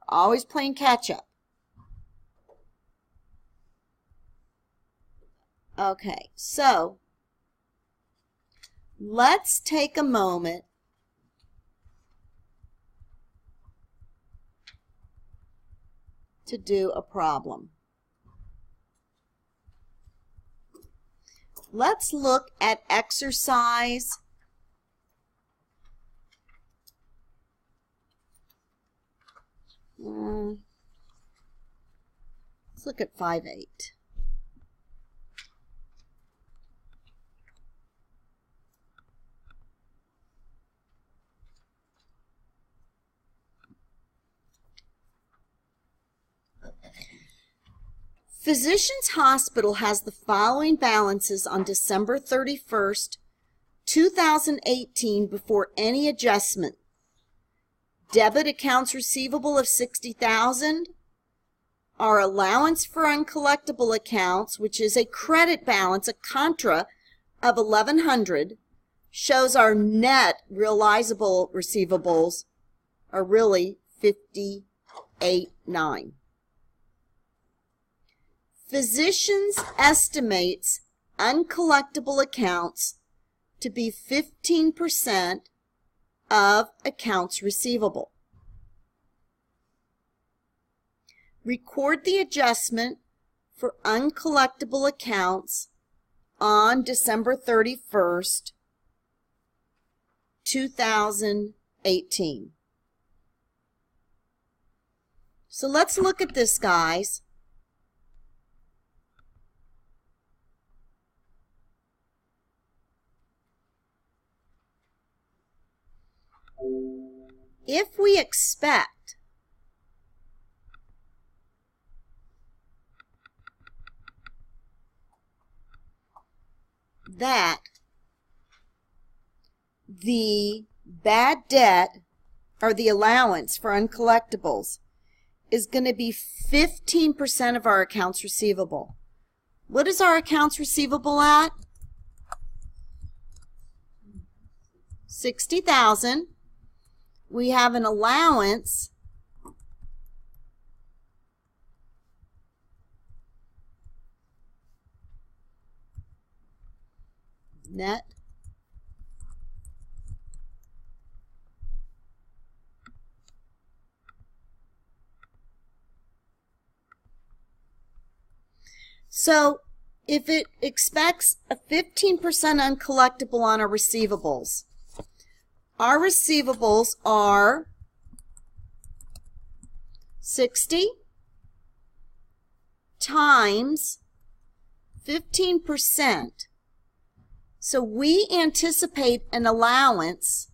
Always playing catch up. Okay, so let's take a moment to do a problem. Let's look at exercise let's look at 5.8. Physicians Hospital has the following balances on December 31st, 2018 before any adjustment. Debit accounts receivable of $60,000. Our allowance for uncollectible accounts, which is a credit balance, a Contra of $1,100, shows our net realizable receivables are really $58,900. Physicians estimates uncollectible accounts to be 15% of accounts receivable. Record the adjustment for uncollectible accounts on December 31st, 2018. So let's look at this, guys. If we expect that the bad debt or the allowance for uncollectibles is going to be 15% of our accounts receivable. What is our accounts receivable at? $60,000. We have an allowance net so if it expects a 15% uncollectible on our receivables are 60 times 15%. So we anticipate an allowance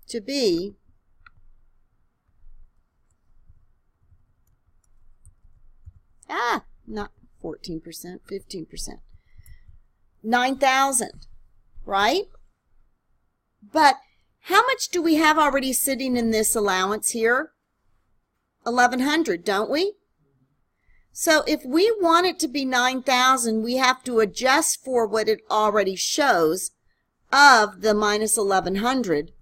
to be Not 14%, 15%. 9,000, right? But how much do we have already sitting in this allowance here? 1,100, don't we? So if we want it to be 9,000, we have to adjust for what it already shows of the minus 1,100,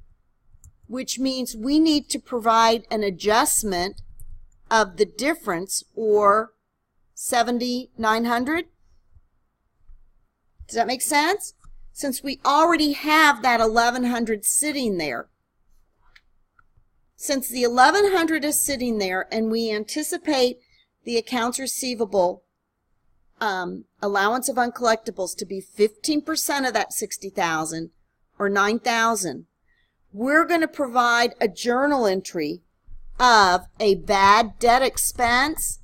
which means we need to provide an adjustment of the difference, or 7,900. Does that make sense? Since we already have that 1,100 sitting there. Since the 1,100 is sitting there and we anticipate the accounts receivable allowance of uncollectibles to be 15% of that 60,000 or 9,000, we're going to provide a journal entry of a bad debt expense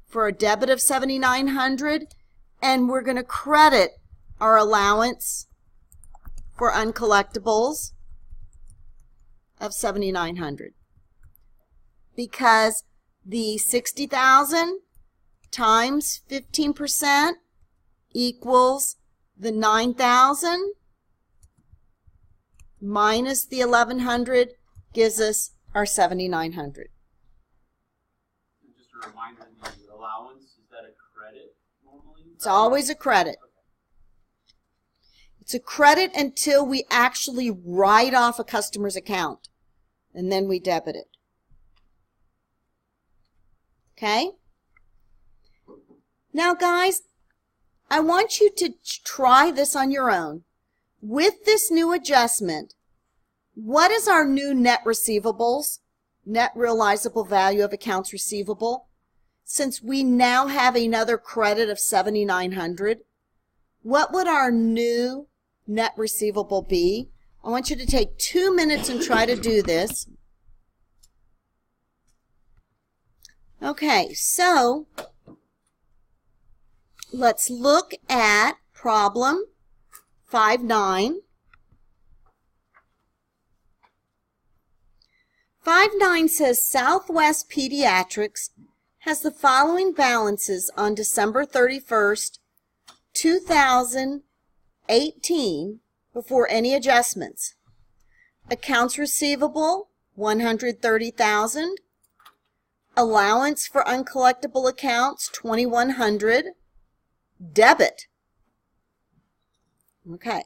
for a debit of 7,900, and we're going to credit our allowance for uncollectibles of 7,900, because the 60,000 times 15% equals the 9,000 minus the 1,100 gives us our 7,900. Just a reminder, the allowance, is that a credit normally? It's always a credit. It's a credit until we actually write off a customer's account, and then we debit it. Okay? Now, guys, I want you to try this on your own. With this new adjustment, what is our new net receivables, net realizable value of accounts receivable? Since we now have another credit of 7,900, what would our new net receivable be? I want you to take 2 minutes and try to do this. Okay, so let's look at problem 5.9. 5.9 says Southwest Pediatrics has the following balances on December 31st, 2018 before any adjustments. Accounts receivable, 130,000. Allowance for uncollectible accounts, 2,100. Debit. Okay.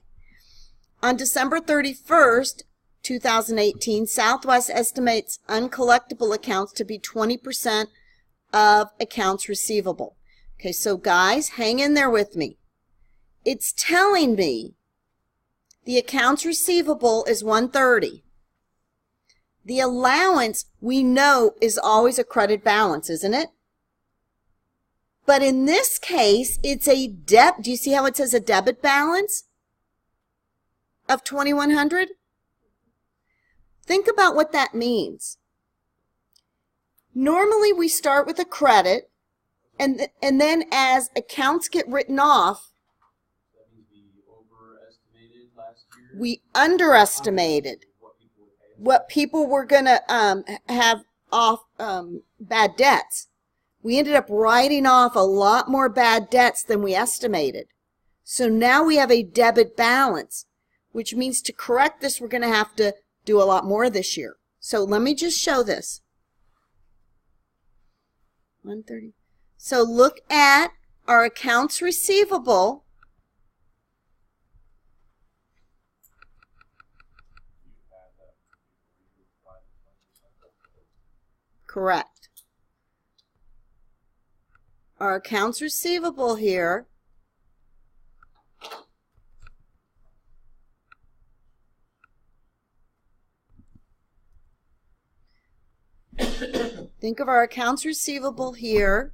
On December 31st, 2018, Southwest estimates uncollectible accounts to be 20% of accounts receivable. Okay, so guys, hang in there with me. It's telling me the accounts receivable is 130. The allowance, we know, is always a credit balance, isn't it? But in this case, it's a debit. Do you see how it says a debit balance of 2,100? Think about what that means. Normally, we start with a credit, and then as accounts get written off, That means we overestimated last year. we underestimated what people were going to have off bad debts. We ended up writing off a lot more bad debts than we estimated. So now we have a debit balance, which means to correct this, we're going to have to do a lot more this year. So let me just show this. 130. So look at our accounts receivable. Correct. Our accounts receivable here think of our accounts receivable here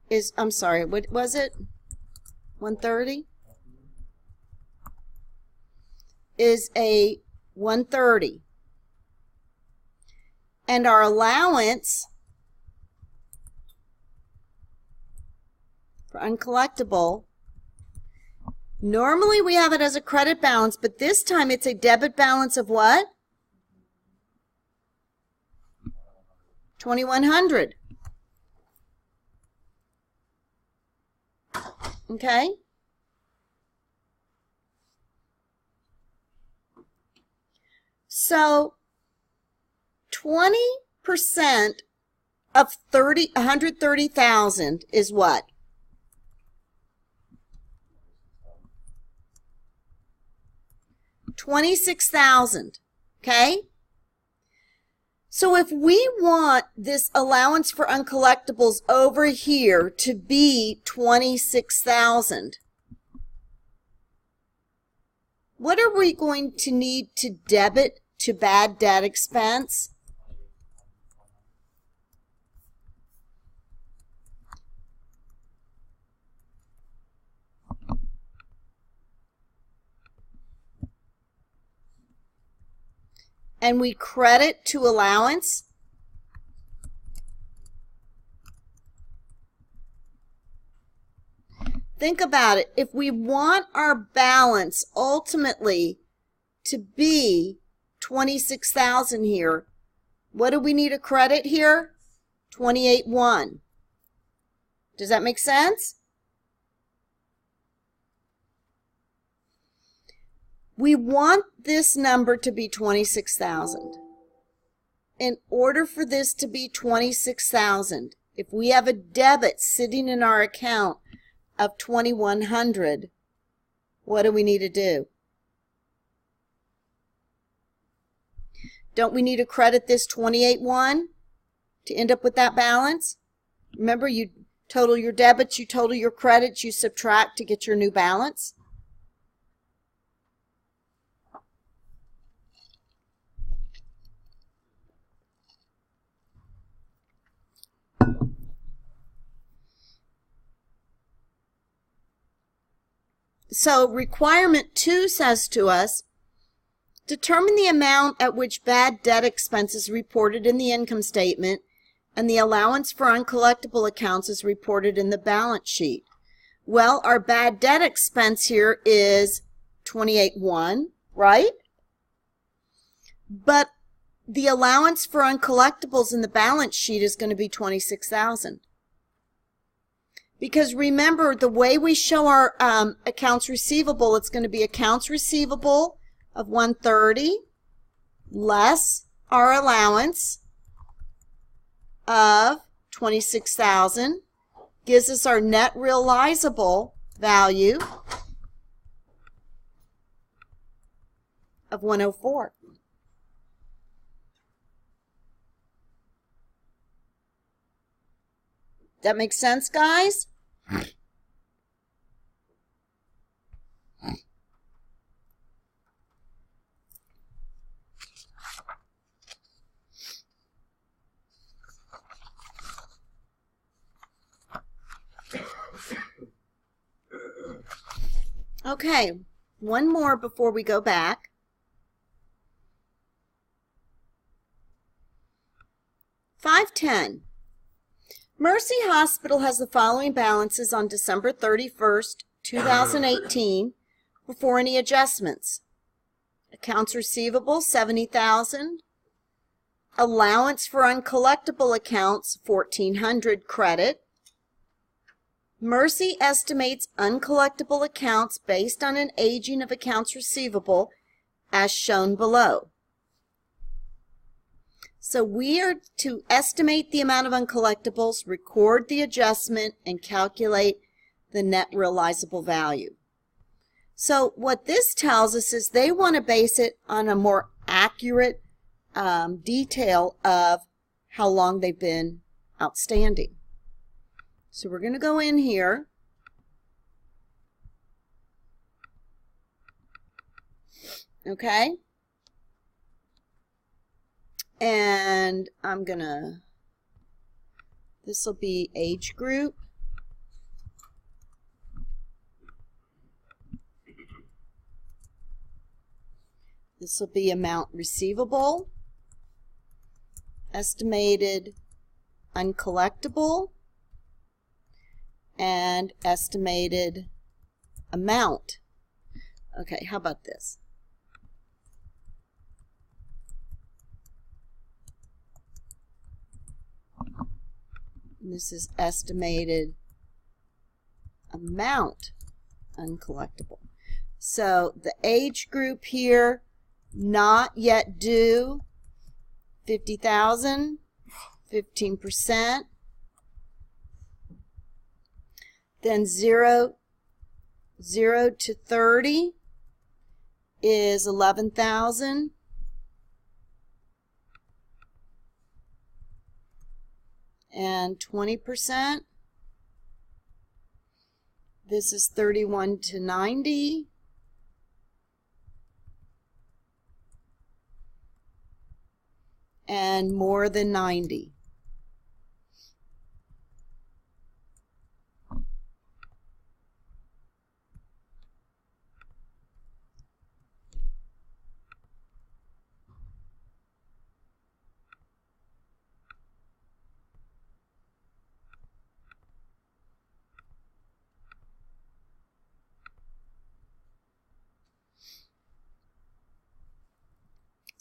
is, I'm sorry, what was it? 130? Is a 130. And our allowance for uncollectible, normally we have it as a credit balance, but this time it's a debit balance of what? $2,100. Okay? So 20% of 130,000 is what? $26,000. Okay? So if we want this allowance for uncollectibles over here to be $26,000, what are we going to need to debit to bad debt expense? And we credit to allowance. Think about it. If we want our balance ultimately to be $26,000 here, what do we need to credit here? $28,100. Does that make sense? We want this number to be 26,000. In order for this to be 26,000, if we have a debit sitting in our account of 2,100, what do we need to do? Don't we need to credit this 28,100 to end up with that balance? Remember, you total your debits, you total your credits, you subtract to get your new balance. So requirement 2 says to us, determine the amount at which bad debt expense is reported in the income statement and the allowance for uncollectible accounts is reported in the balance sheet. Well, our bad debt expense here is $28,100, right? But the allowance for uncollectibles in the balance sheet is going to be $26,000. Because remember, the way we show our accounts receivable, it's going to be accounts receivable of $130 less our allowance of $26,000 gives us our net realizable value of $104. That makes sense, guys? Okay, one more before we go back. $510. Mercy Hospital has the following balances on December 31st, 2018 before any adjustments. Accounts receivable, $70,000. Allowance for uncollectible accounts, $1,400 credit. Mercy estimates uncollectible accounts based on an aging of accounts receivable as shown below. So we are to estimate the amount of uncollectibles, record the adjustment, and calculate the net realizable value. So what this tells us is they want to base it on a more accurate detail of how long they've been outstanding. So we're going to go in here. Okay. And I'm going to, this will be age group. This will be amount receivable, estimated uncollectible, and estimated amount. Okay, how about this? And this is estimated amount uncollectible. So the age group here, not yet due, 50,000, 15%. Then 0 to 30 is 11,000. And 20%. This is 31 to 90. And more than 90.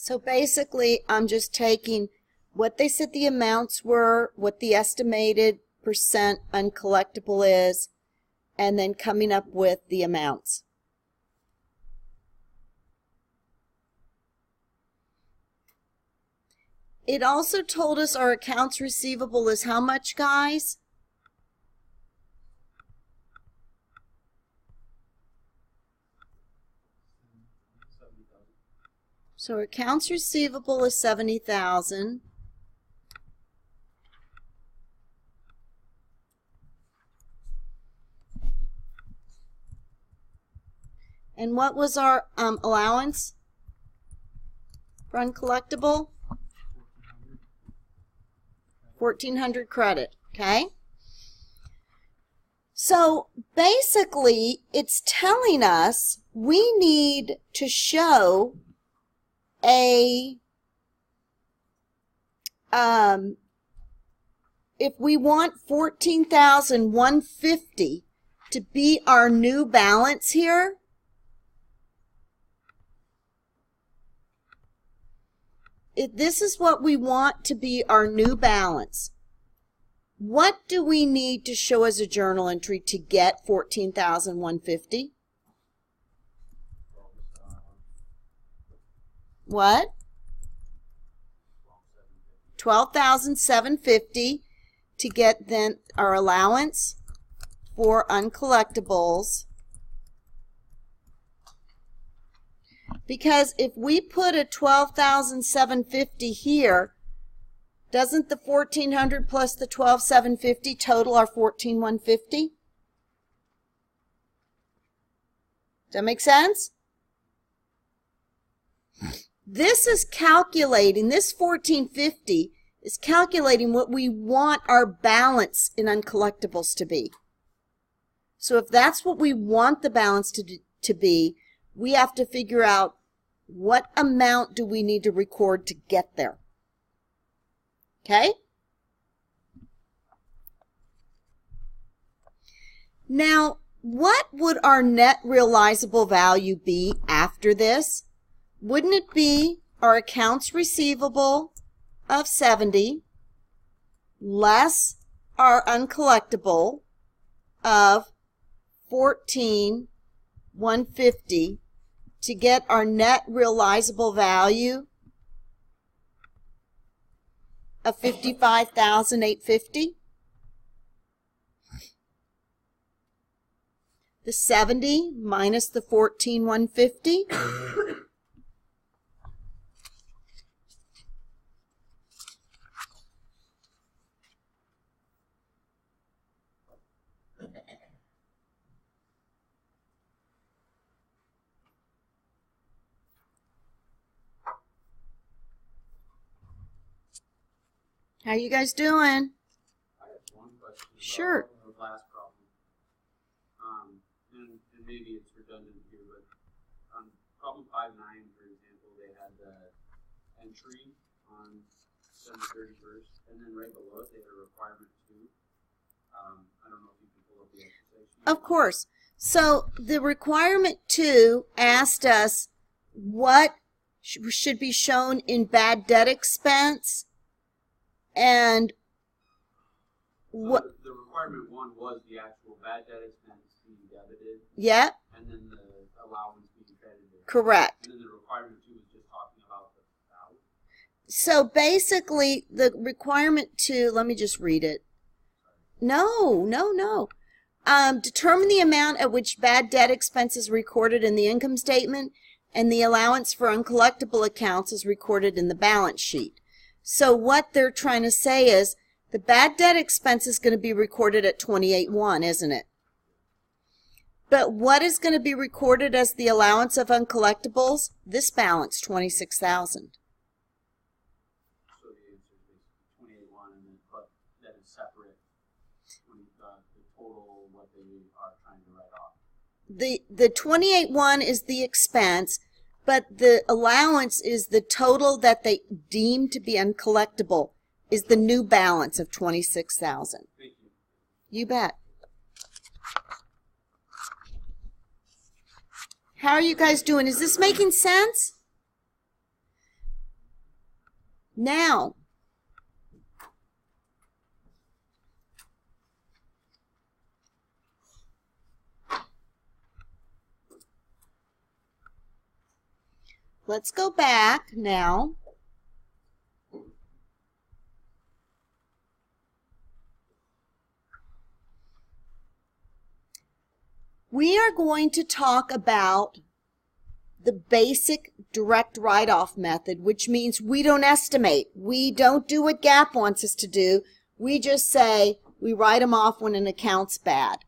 So basically, I'm just taking what they said the amounts were, what the estimated percent uncollectible is, and then coming up with the amounts. It also told us our accounts receivable is how much, guys? So our accounts receivable is 70,000. And what was our allowance for uncollectible? 1,400 credit, okay? So basically, it's telling us we need to show if we want 14,150 to be our new balance here, this is what we want to be our new balance. What do we need to show as a journal entry to get 14,150? What? 12,750 to get then our allowance for uncollectibles. Because if we put a 12,750 here, doesn't the 1,400 plus the 12,750 total our 14,150? Does that make sense? This is calculating, this 1,450 is calculating what we want our balance in uncollectibles to be. So if that's what we want the balance to be, we have to figure out what amount do we need to record to get there. Okay? Now, what would our net realizable value be after this? Wouldn't it be our accounts receivable of 70 less our uncollectible of 14,150 to get our net realizable value of 55,850? The 70 minus the 14,150? How you guys doing? I have one question. Sure. The last problem. And maybe it's redundant here, but on problem 5.9, for example, they had the entry on December 31st, and then right below it, they had a requirement too. I don't know if you can pull up the exercise sheet. Of course. So the requirement 2 asked us what should be shown in bad debt expense and What? So the requirement one was the actual bad debt expense being debited, Yeah, and then the allowance being credited. correct. And then the requirement two is just talking about the value. So basically, the requirement 2, let me just read it. No. Determine the amount at which bad debt expense is recorded in the income statement, and the allowance for uncollectible accounts is recorded in the balance sheet. So what they're trying to say is the bad debt expense is going to be recorded at 28.1, isn't it? But what is going to be recorded as the allowance of uncollectibles? This balance, 26,000. So the answer is 28.1, and then but that is separate when the total what they are trying to write off. The 28.1 is the expense, but the allowance is the total that they deem to be uncollectible, is the new balance of 26,000. Thank you. You bet. How are you guys doing? Is this making sense? Now, let's go back now. We are going to talk about the basic direct write-off method, which means we don't estimate. We don't do what GAAP wants us to do. We just say we write them off when an account's bad.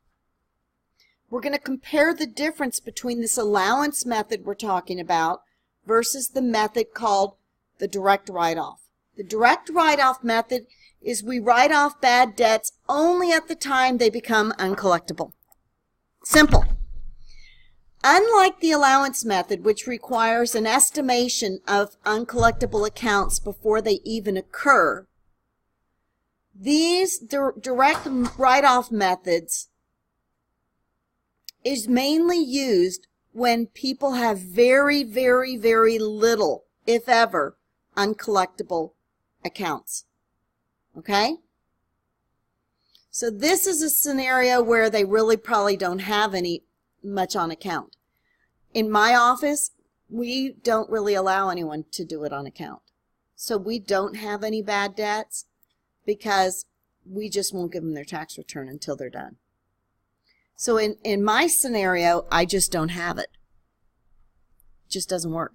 We're going to compare the difference between this allowance method we're talking about versus the method called the direct write-off. The direct write-off method is we write off bad debts only at the time they become uncollectible. Simple. Unlike the allowance method, which requires an estimation of uncollectible accounts before they even occur, these direct write-off methods is mainly used when people have very, very, very little, if ever, uncollectible accounts. Okay? So this is a scenario where they really probably don't have any much on account. In my office, we don't really allow anyone to do it on account. So we don't have any bad debts because we just won't give them their tax return until they're done. So in my scenario, I just don't have it. It just doesn't work.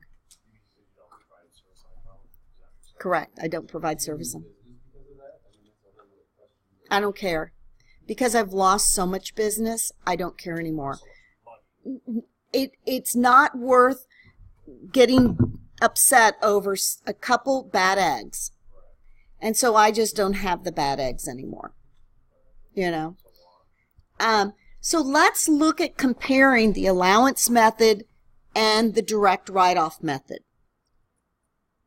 Correct. I don't provide service on. I don't care. Because I've lost so much business, I don't care anymore. It's not worth getting upset over a couple bad eggs. And so I just don't have the bad eggs anymore. You know? So let's look at comparing the allowance method and the direct write-off method.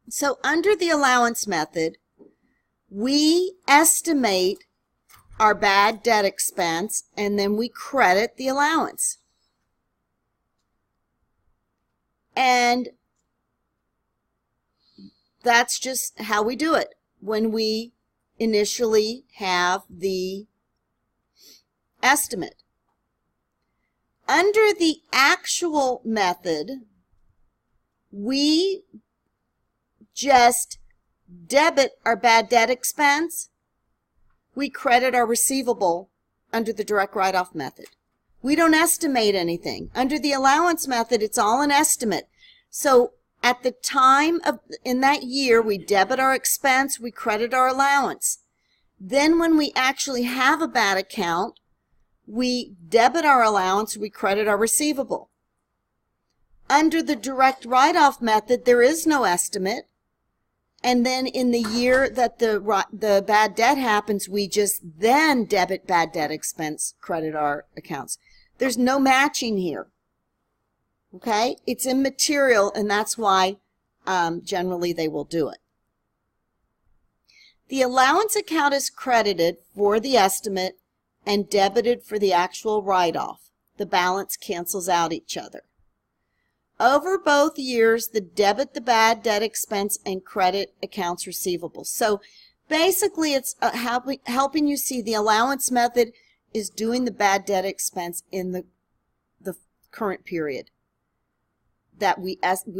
So under the allowance method, we estimate our bad debt expense and then we credit the allowance. And that's just how we do it when we initially have the estimate. Under the actual method, we just debit our bad debt expense. We credit our receivable under the direct write-off method. We don't estimate anything. Under the allowance method, it's all an estimate. So at the time in that year, we debit our expense, we credit our allowance. Then when we actually have a bad account, we debit our allowance, we credit our receivable. Under the direct write-off method, there is no estimate. And then in the year that the bad debt happens, we just then debit bad debt expense, credit our accounts. There's no matching here. Okay? It's immaterial, and that's why generally they will do it. The allowance account is credited for the estimate and debited for the actual write-off. The balance cancels out each other. Over both years, the debit the bad debt expense and credit accounts receivable. So Basically, it's helping you see the allowance method is doing the bad debt expense in the current period that we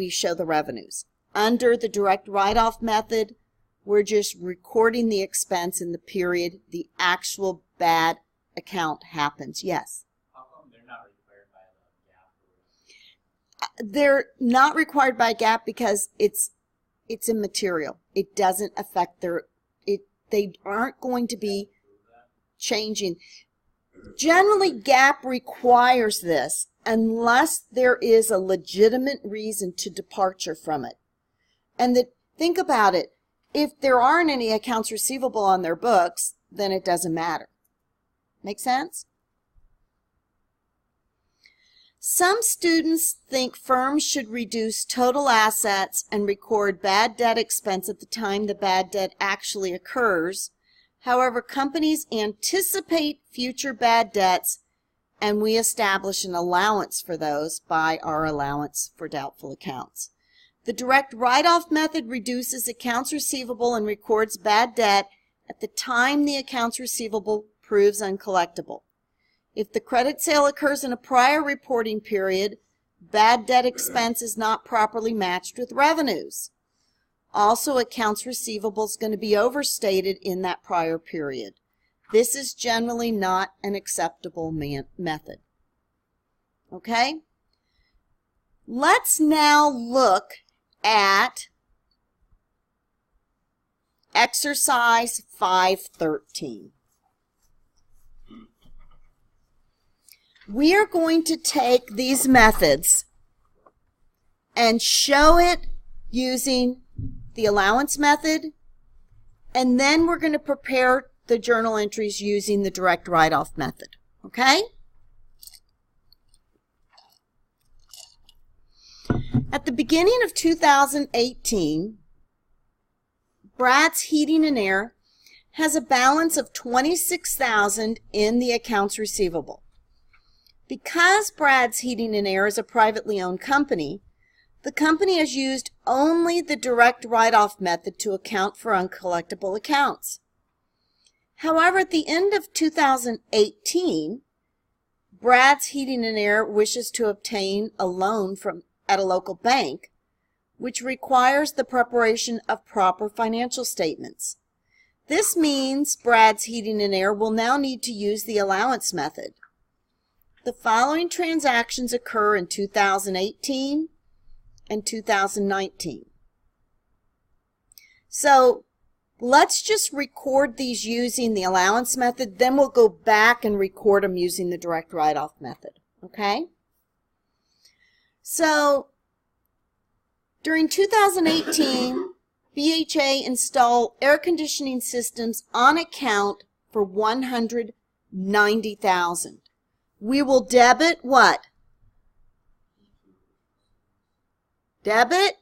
show the revenues. Under the direct write-off method, we're just recording the expense in the period the actual bad account happens. Yes? How come they're not required by the GAAP? They're not required by GAAP because it's immaterial. It doesn't affect they aren't going to be changing. Generally, GAAP requires this unless there is a legitimate reason to departure from it. And think about it. If there aren't any accounts receivable on their books, then it doesn't matter. Make sense? Some students think firms should reduce total assets and record bad debt expense at the time the bad debt actually occurs. However, companies anticipate future bad debts, and we establish an allowance for those by our allowance for doubtful accounts. The direct write-off method reduces accounts receivable and records bad debt at the time the accounts receivable proves uncollectible. If the credit sale occurs in a prior reporting period, bad debt expense is not properly matched with revenues. Also, accounts receivable is going to be overstated in that prior period. This is generally not an acceptable method. Okay? Let's now look at exercise 513. We are going to take these methods and show it using the allowance method, and then we're going to prepare the journal entries using the direct write-off method. Okay? At the beginning of 2018, Brad's Heating and Air has a balance of $26,000 in the accounts receivable. Because Brad's Heating and Air is a privately owned company, the company has used only the direct write-off method to account for uncollectible accounts. However, at the end of 2018, Brad's Heating and Air wishes to obtain a loan at a local bank, which requires the preparation of proper financial statements. This means Brad's Heating and Air will now need to use the allowance method. The following transactions occur in 2018 and 2019. So let's just record these using the allowance method, then we'll go back and record them using the direct write-off method. Okay? So during 2018, BHA installed air conditioning systems on account for $190,000. We will debit what? Debit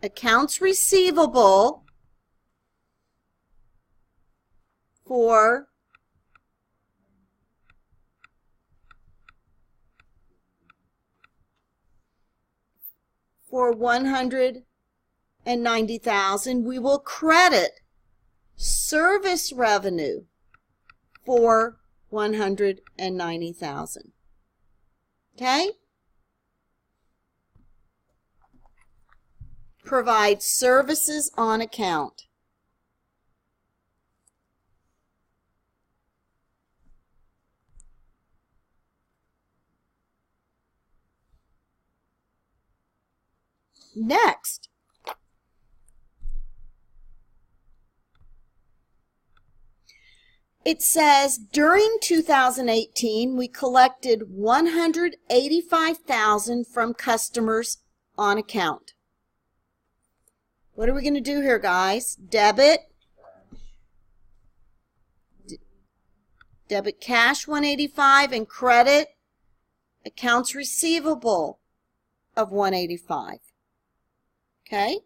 accounts receivable for $190,000. We will credit service revenue for $190,000. Okay? Provide services on account. Next, it says during 2018 we collected $185,000 from customers on account. What are we going to do here, guys? Debit cash $185 and credit accounts receivable of $185. Okay?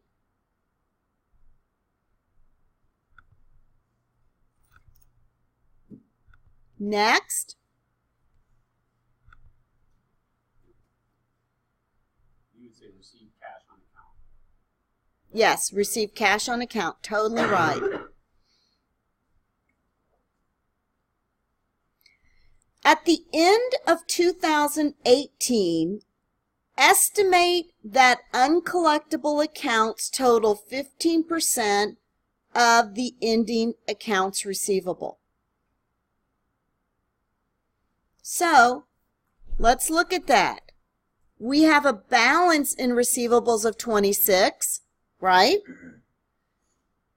Next, You would say receive cash on account. Yes, receive cash on account. Totally right. At the end of 2018, estimate that uncollectible accounts total 15% of the ending accounts receivable. So, let's look at that. We have a balance in receivables of 26, right?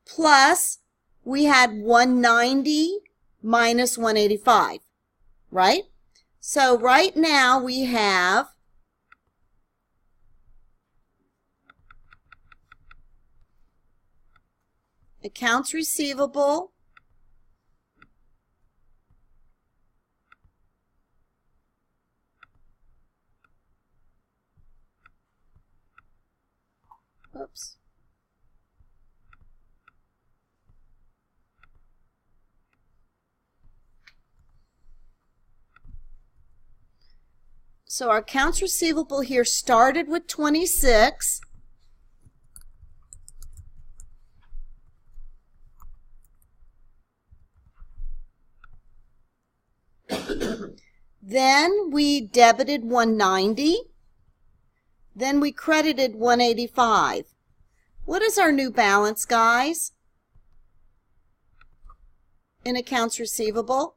Plus, we had 190 minus 185, right? So right now we have accounts receivable oops. So our accounts receivable here started with 26. Then we debited 190. Then we credited 185. What is our new balance, guys, in accounts receivable?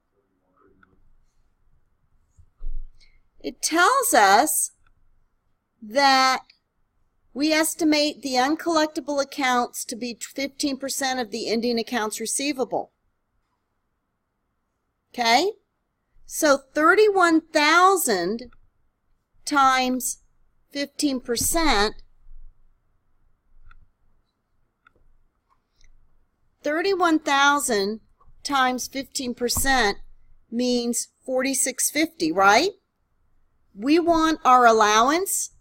It tells us that we estimate the uncollectible accounts to be 15% of the ending accounts receivable. Okay? So 31,000 times 15%, 31,000 times 15% means 4,650, right? We want our allowance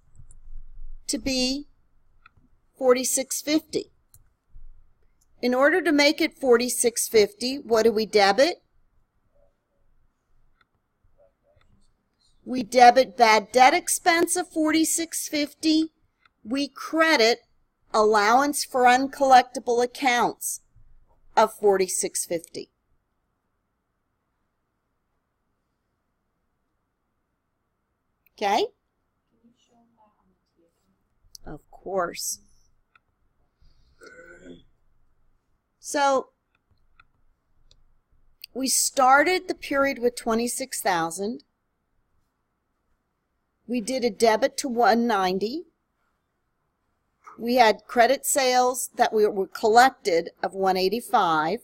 to be 4,650. In order to make it 4,650, what do we debit? We debit bad debt expense of 4,650. We credit allowance for uncollectible accounts of 4,650. Okay? Of course. So we started the period with 26,000. We did a debit to 190. We had credit sales that were collected of 185,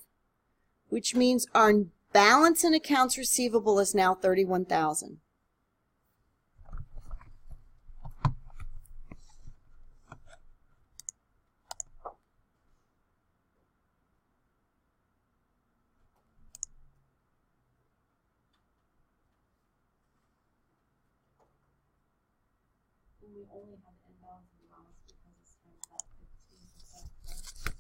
which means our balance in accounts receivable is now 31,000. We only have inbound allowance because it's kind of that 15%.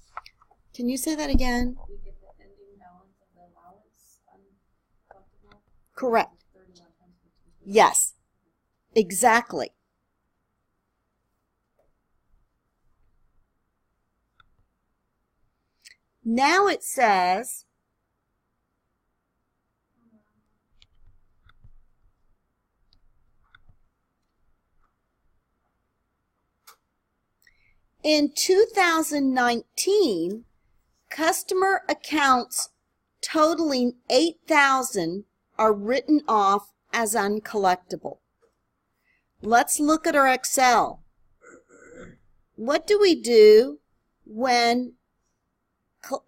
Can you say that again? We get the ending balance of the allowance uncollectible. Correct. 31 times 15%. Yes, exactly. Now it says in 2019, customer accounts totaling 8,000 are written off as uncollectible. Let's look at our Excel. What do we do when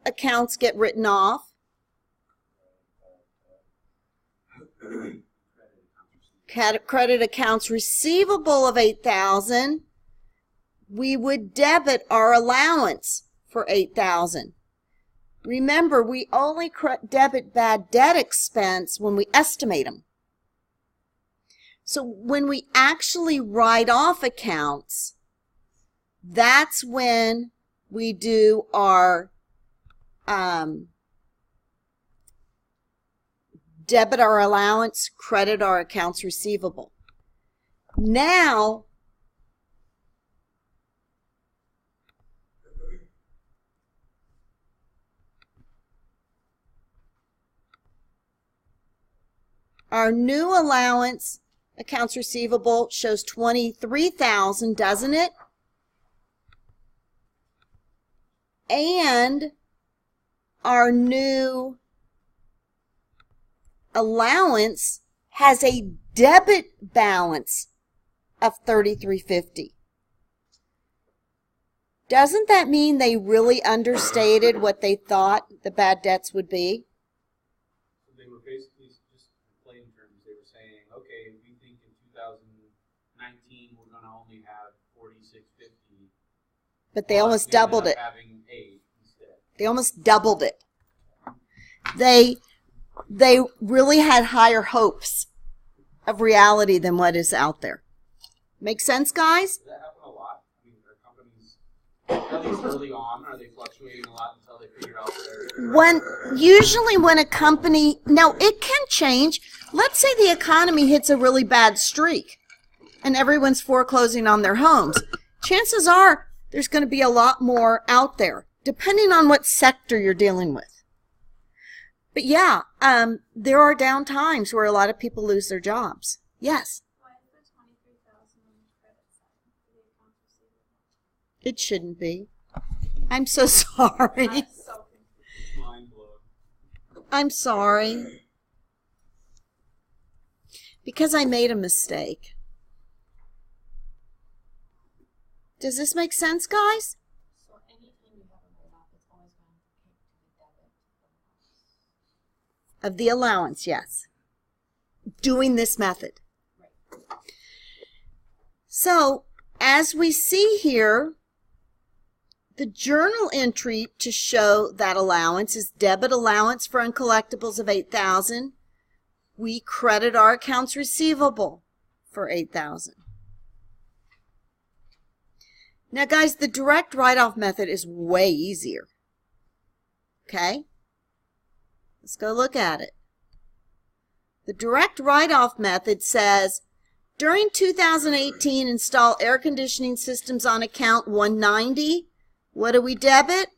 accounts get written off? Credit accounts receivable of 8,000. We would debit our allowance for 8,000. Remember, we only debit bad debt expense when we estimate them. So when we actually write off accounts, that's when we do our debit our allowance, credit our accounts receivable. Now, Our new allowance accounts receivable shows $23,000, doesn't it? And our new allowance has a debit balance of $33.50. Doesn't that mean they really understated what they thought the bad debts would be? So they were basically just in plain terms, they were saying, okay, we think in 2019 we're going to only have 4650. But they almost doubled it. Having 8 instead. They almost doubled it. They really had higher hopes of reality than what is out there. Make sense, guys? Does that happen a lot? I mean, are companies, at least early on, are they fluctuating a lot until they figure out Usually when a company, now it can change. Let's say the economy hits a really bad streak and everyone's foreclosing on their homes. Chances are there's going to be a lot more out there, depending on what sector you're dealing with. But yeah, there are down times where a lot of people lose their jobs. Yes? Why is there $23,000 on the credit side for the accounts receivable? It shouldn't be. I'm so sorry. I'm so confused. mind blown? I'm sorry. Because I made a mistake. Does this make sense, guys? So anytime you have a write-off, it's always going to take to the debit Of the allowance, yes. Doing this method. Right. So, as we see here, the journal entry to show that allowance is debit allowance for uncollectibles of $8,000. We credit our accounts receivable for $8,000. Now, guys, the direct write-off method is way easier. Okay? Let's go look at it. The direct write-off method says, during 2018, install air conditioning systems on account 190. What do we debit?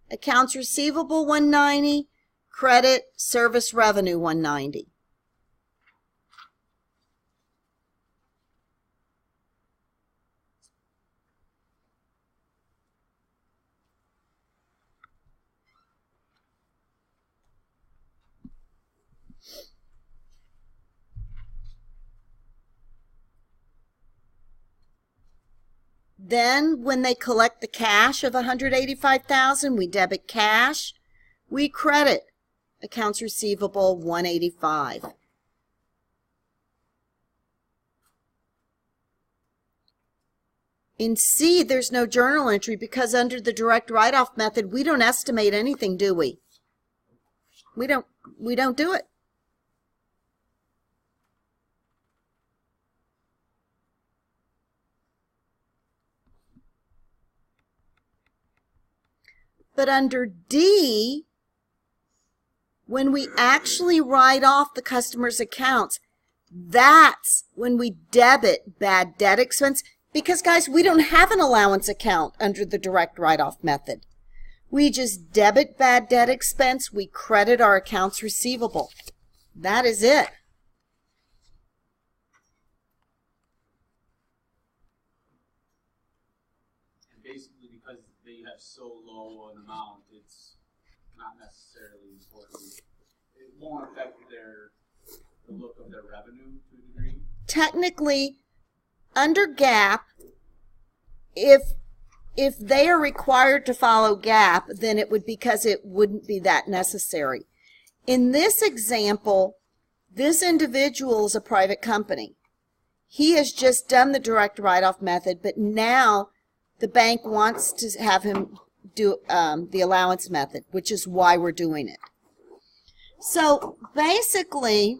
Accounts receivable 190, credit service revenue 190. Then, when they collect the cash of $185,000, we debit cash. We credit accounts receivable $185. In C, there's no journal entry because under the direct write-off method, we don't estimate anything, do we? We don't do it. But under D, when we actually write off the customer's accounts, that's when we debit bad debt expense. Because, guys, we don't have an allowance account under the direct write-off method. We just debit bad debt expense. We credit our accounts receivable. That is it. Basically, because they have so low an amount, it's not necessarily important. It won't affect the look of their revenue to a degree. Technically, under GAAP, if they are required to follow GAAP, then it would because it wouldn't be that necessary. In this example, this individual is a private company. He has just done the direct write-off method, but now the bank wants to have him do the allowance method, which is why we're doing it. So basically,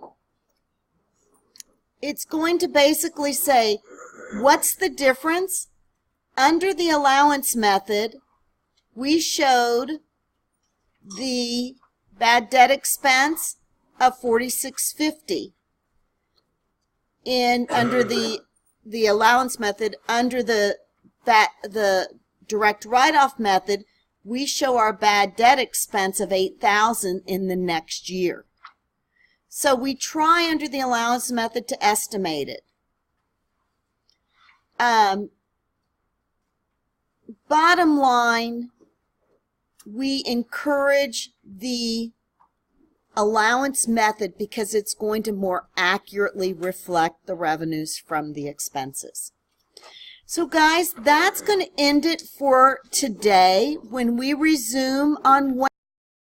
it's going to basically say, what's the difference? Under the allowance method, we showed the bad debt expense of $46.50. Under the allowance method, under the direct write-off method, we show our bad debt expense of $8,000 in the next year. So we try under the allowance method to estimate it. Bottom line, we encourage the allowance method because it's going to more accurately reflect the revenues from the expenses. So guys, that's going to end it for today. When we resume on Wednesday,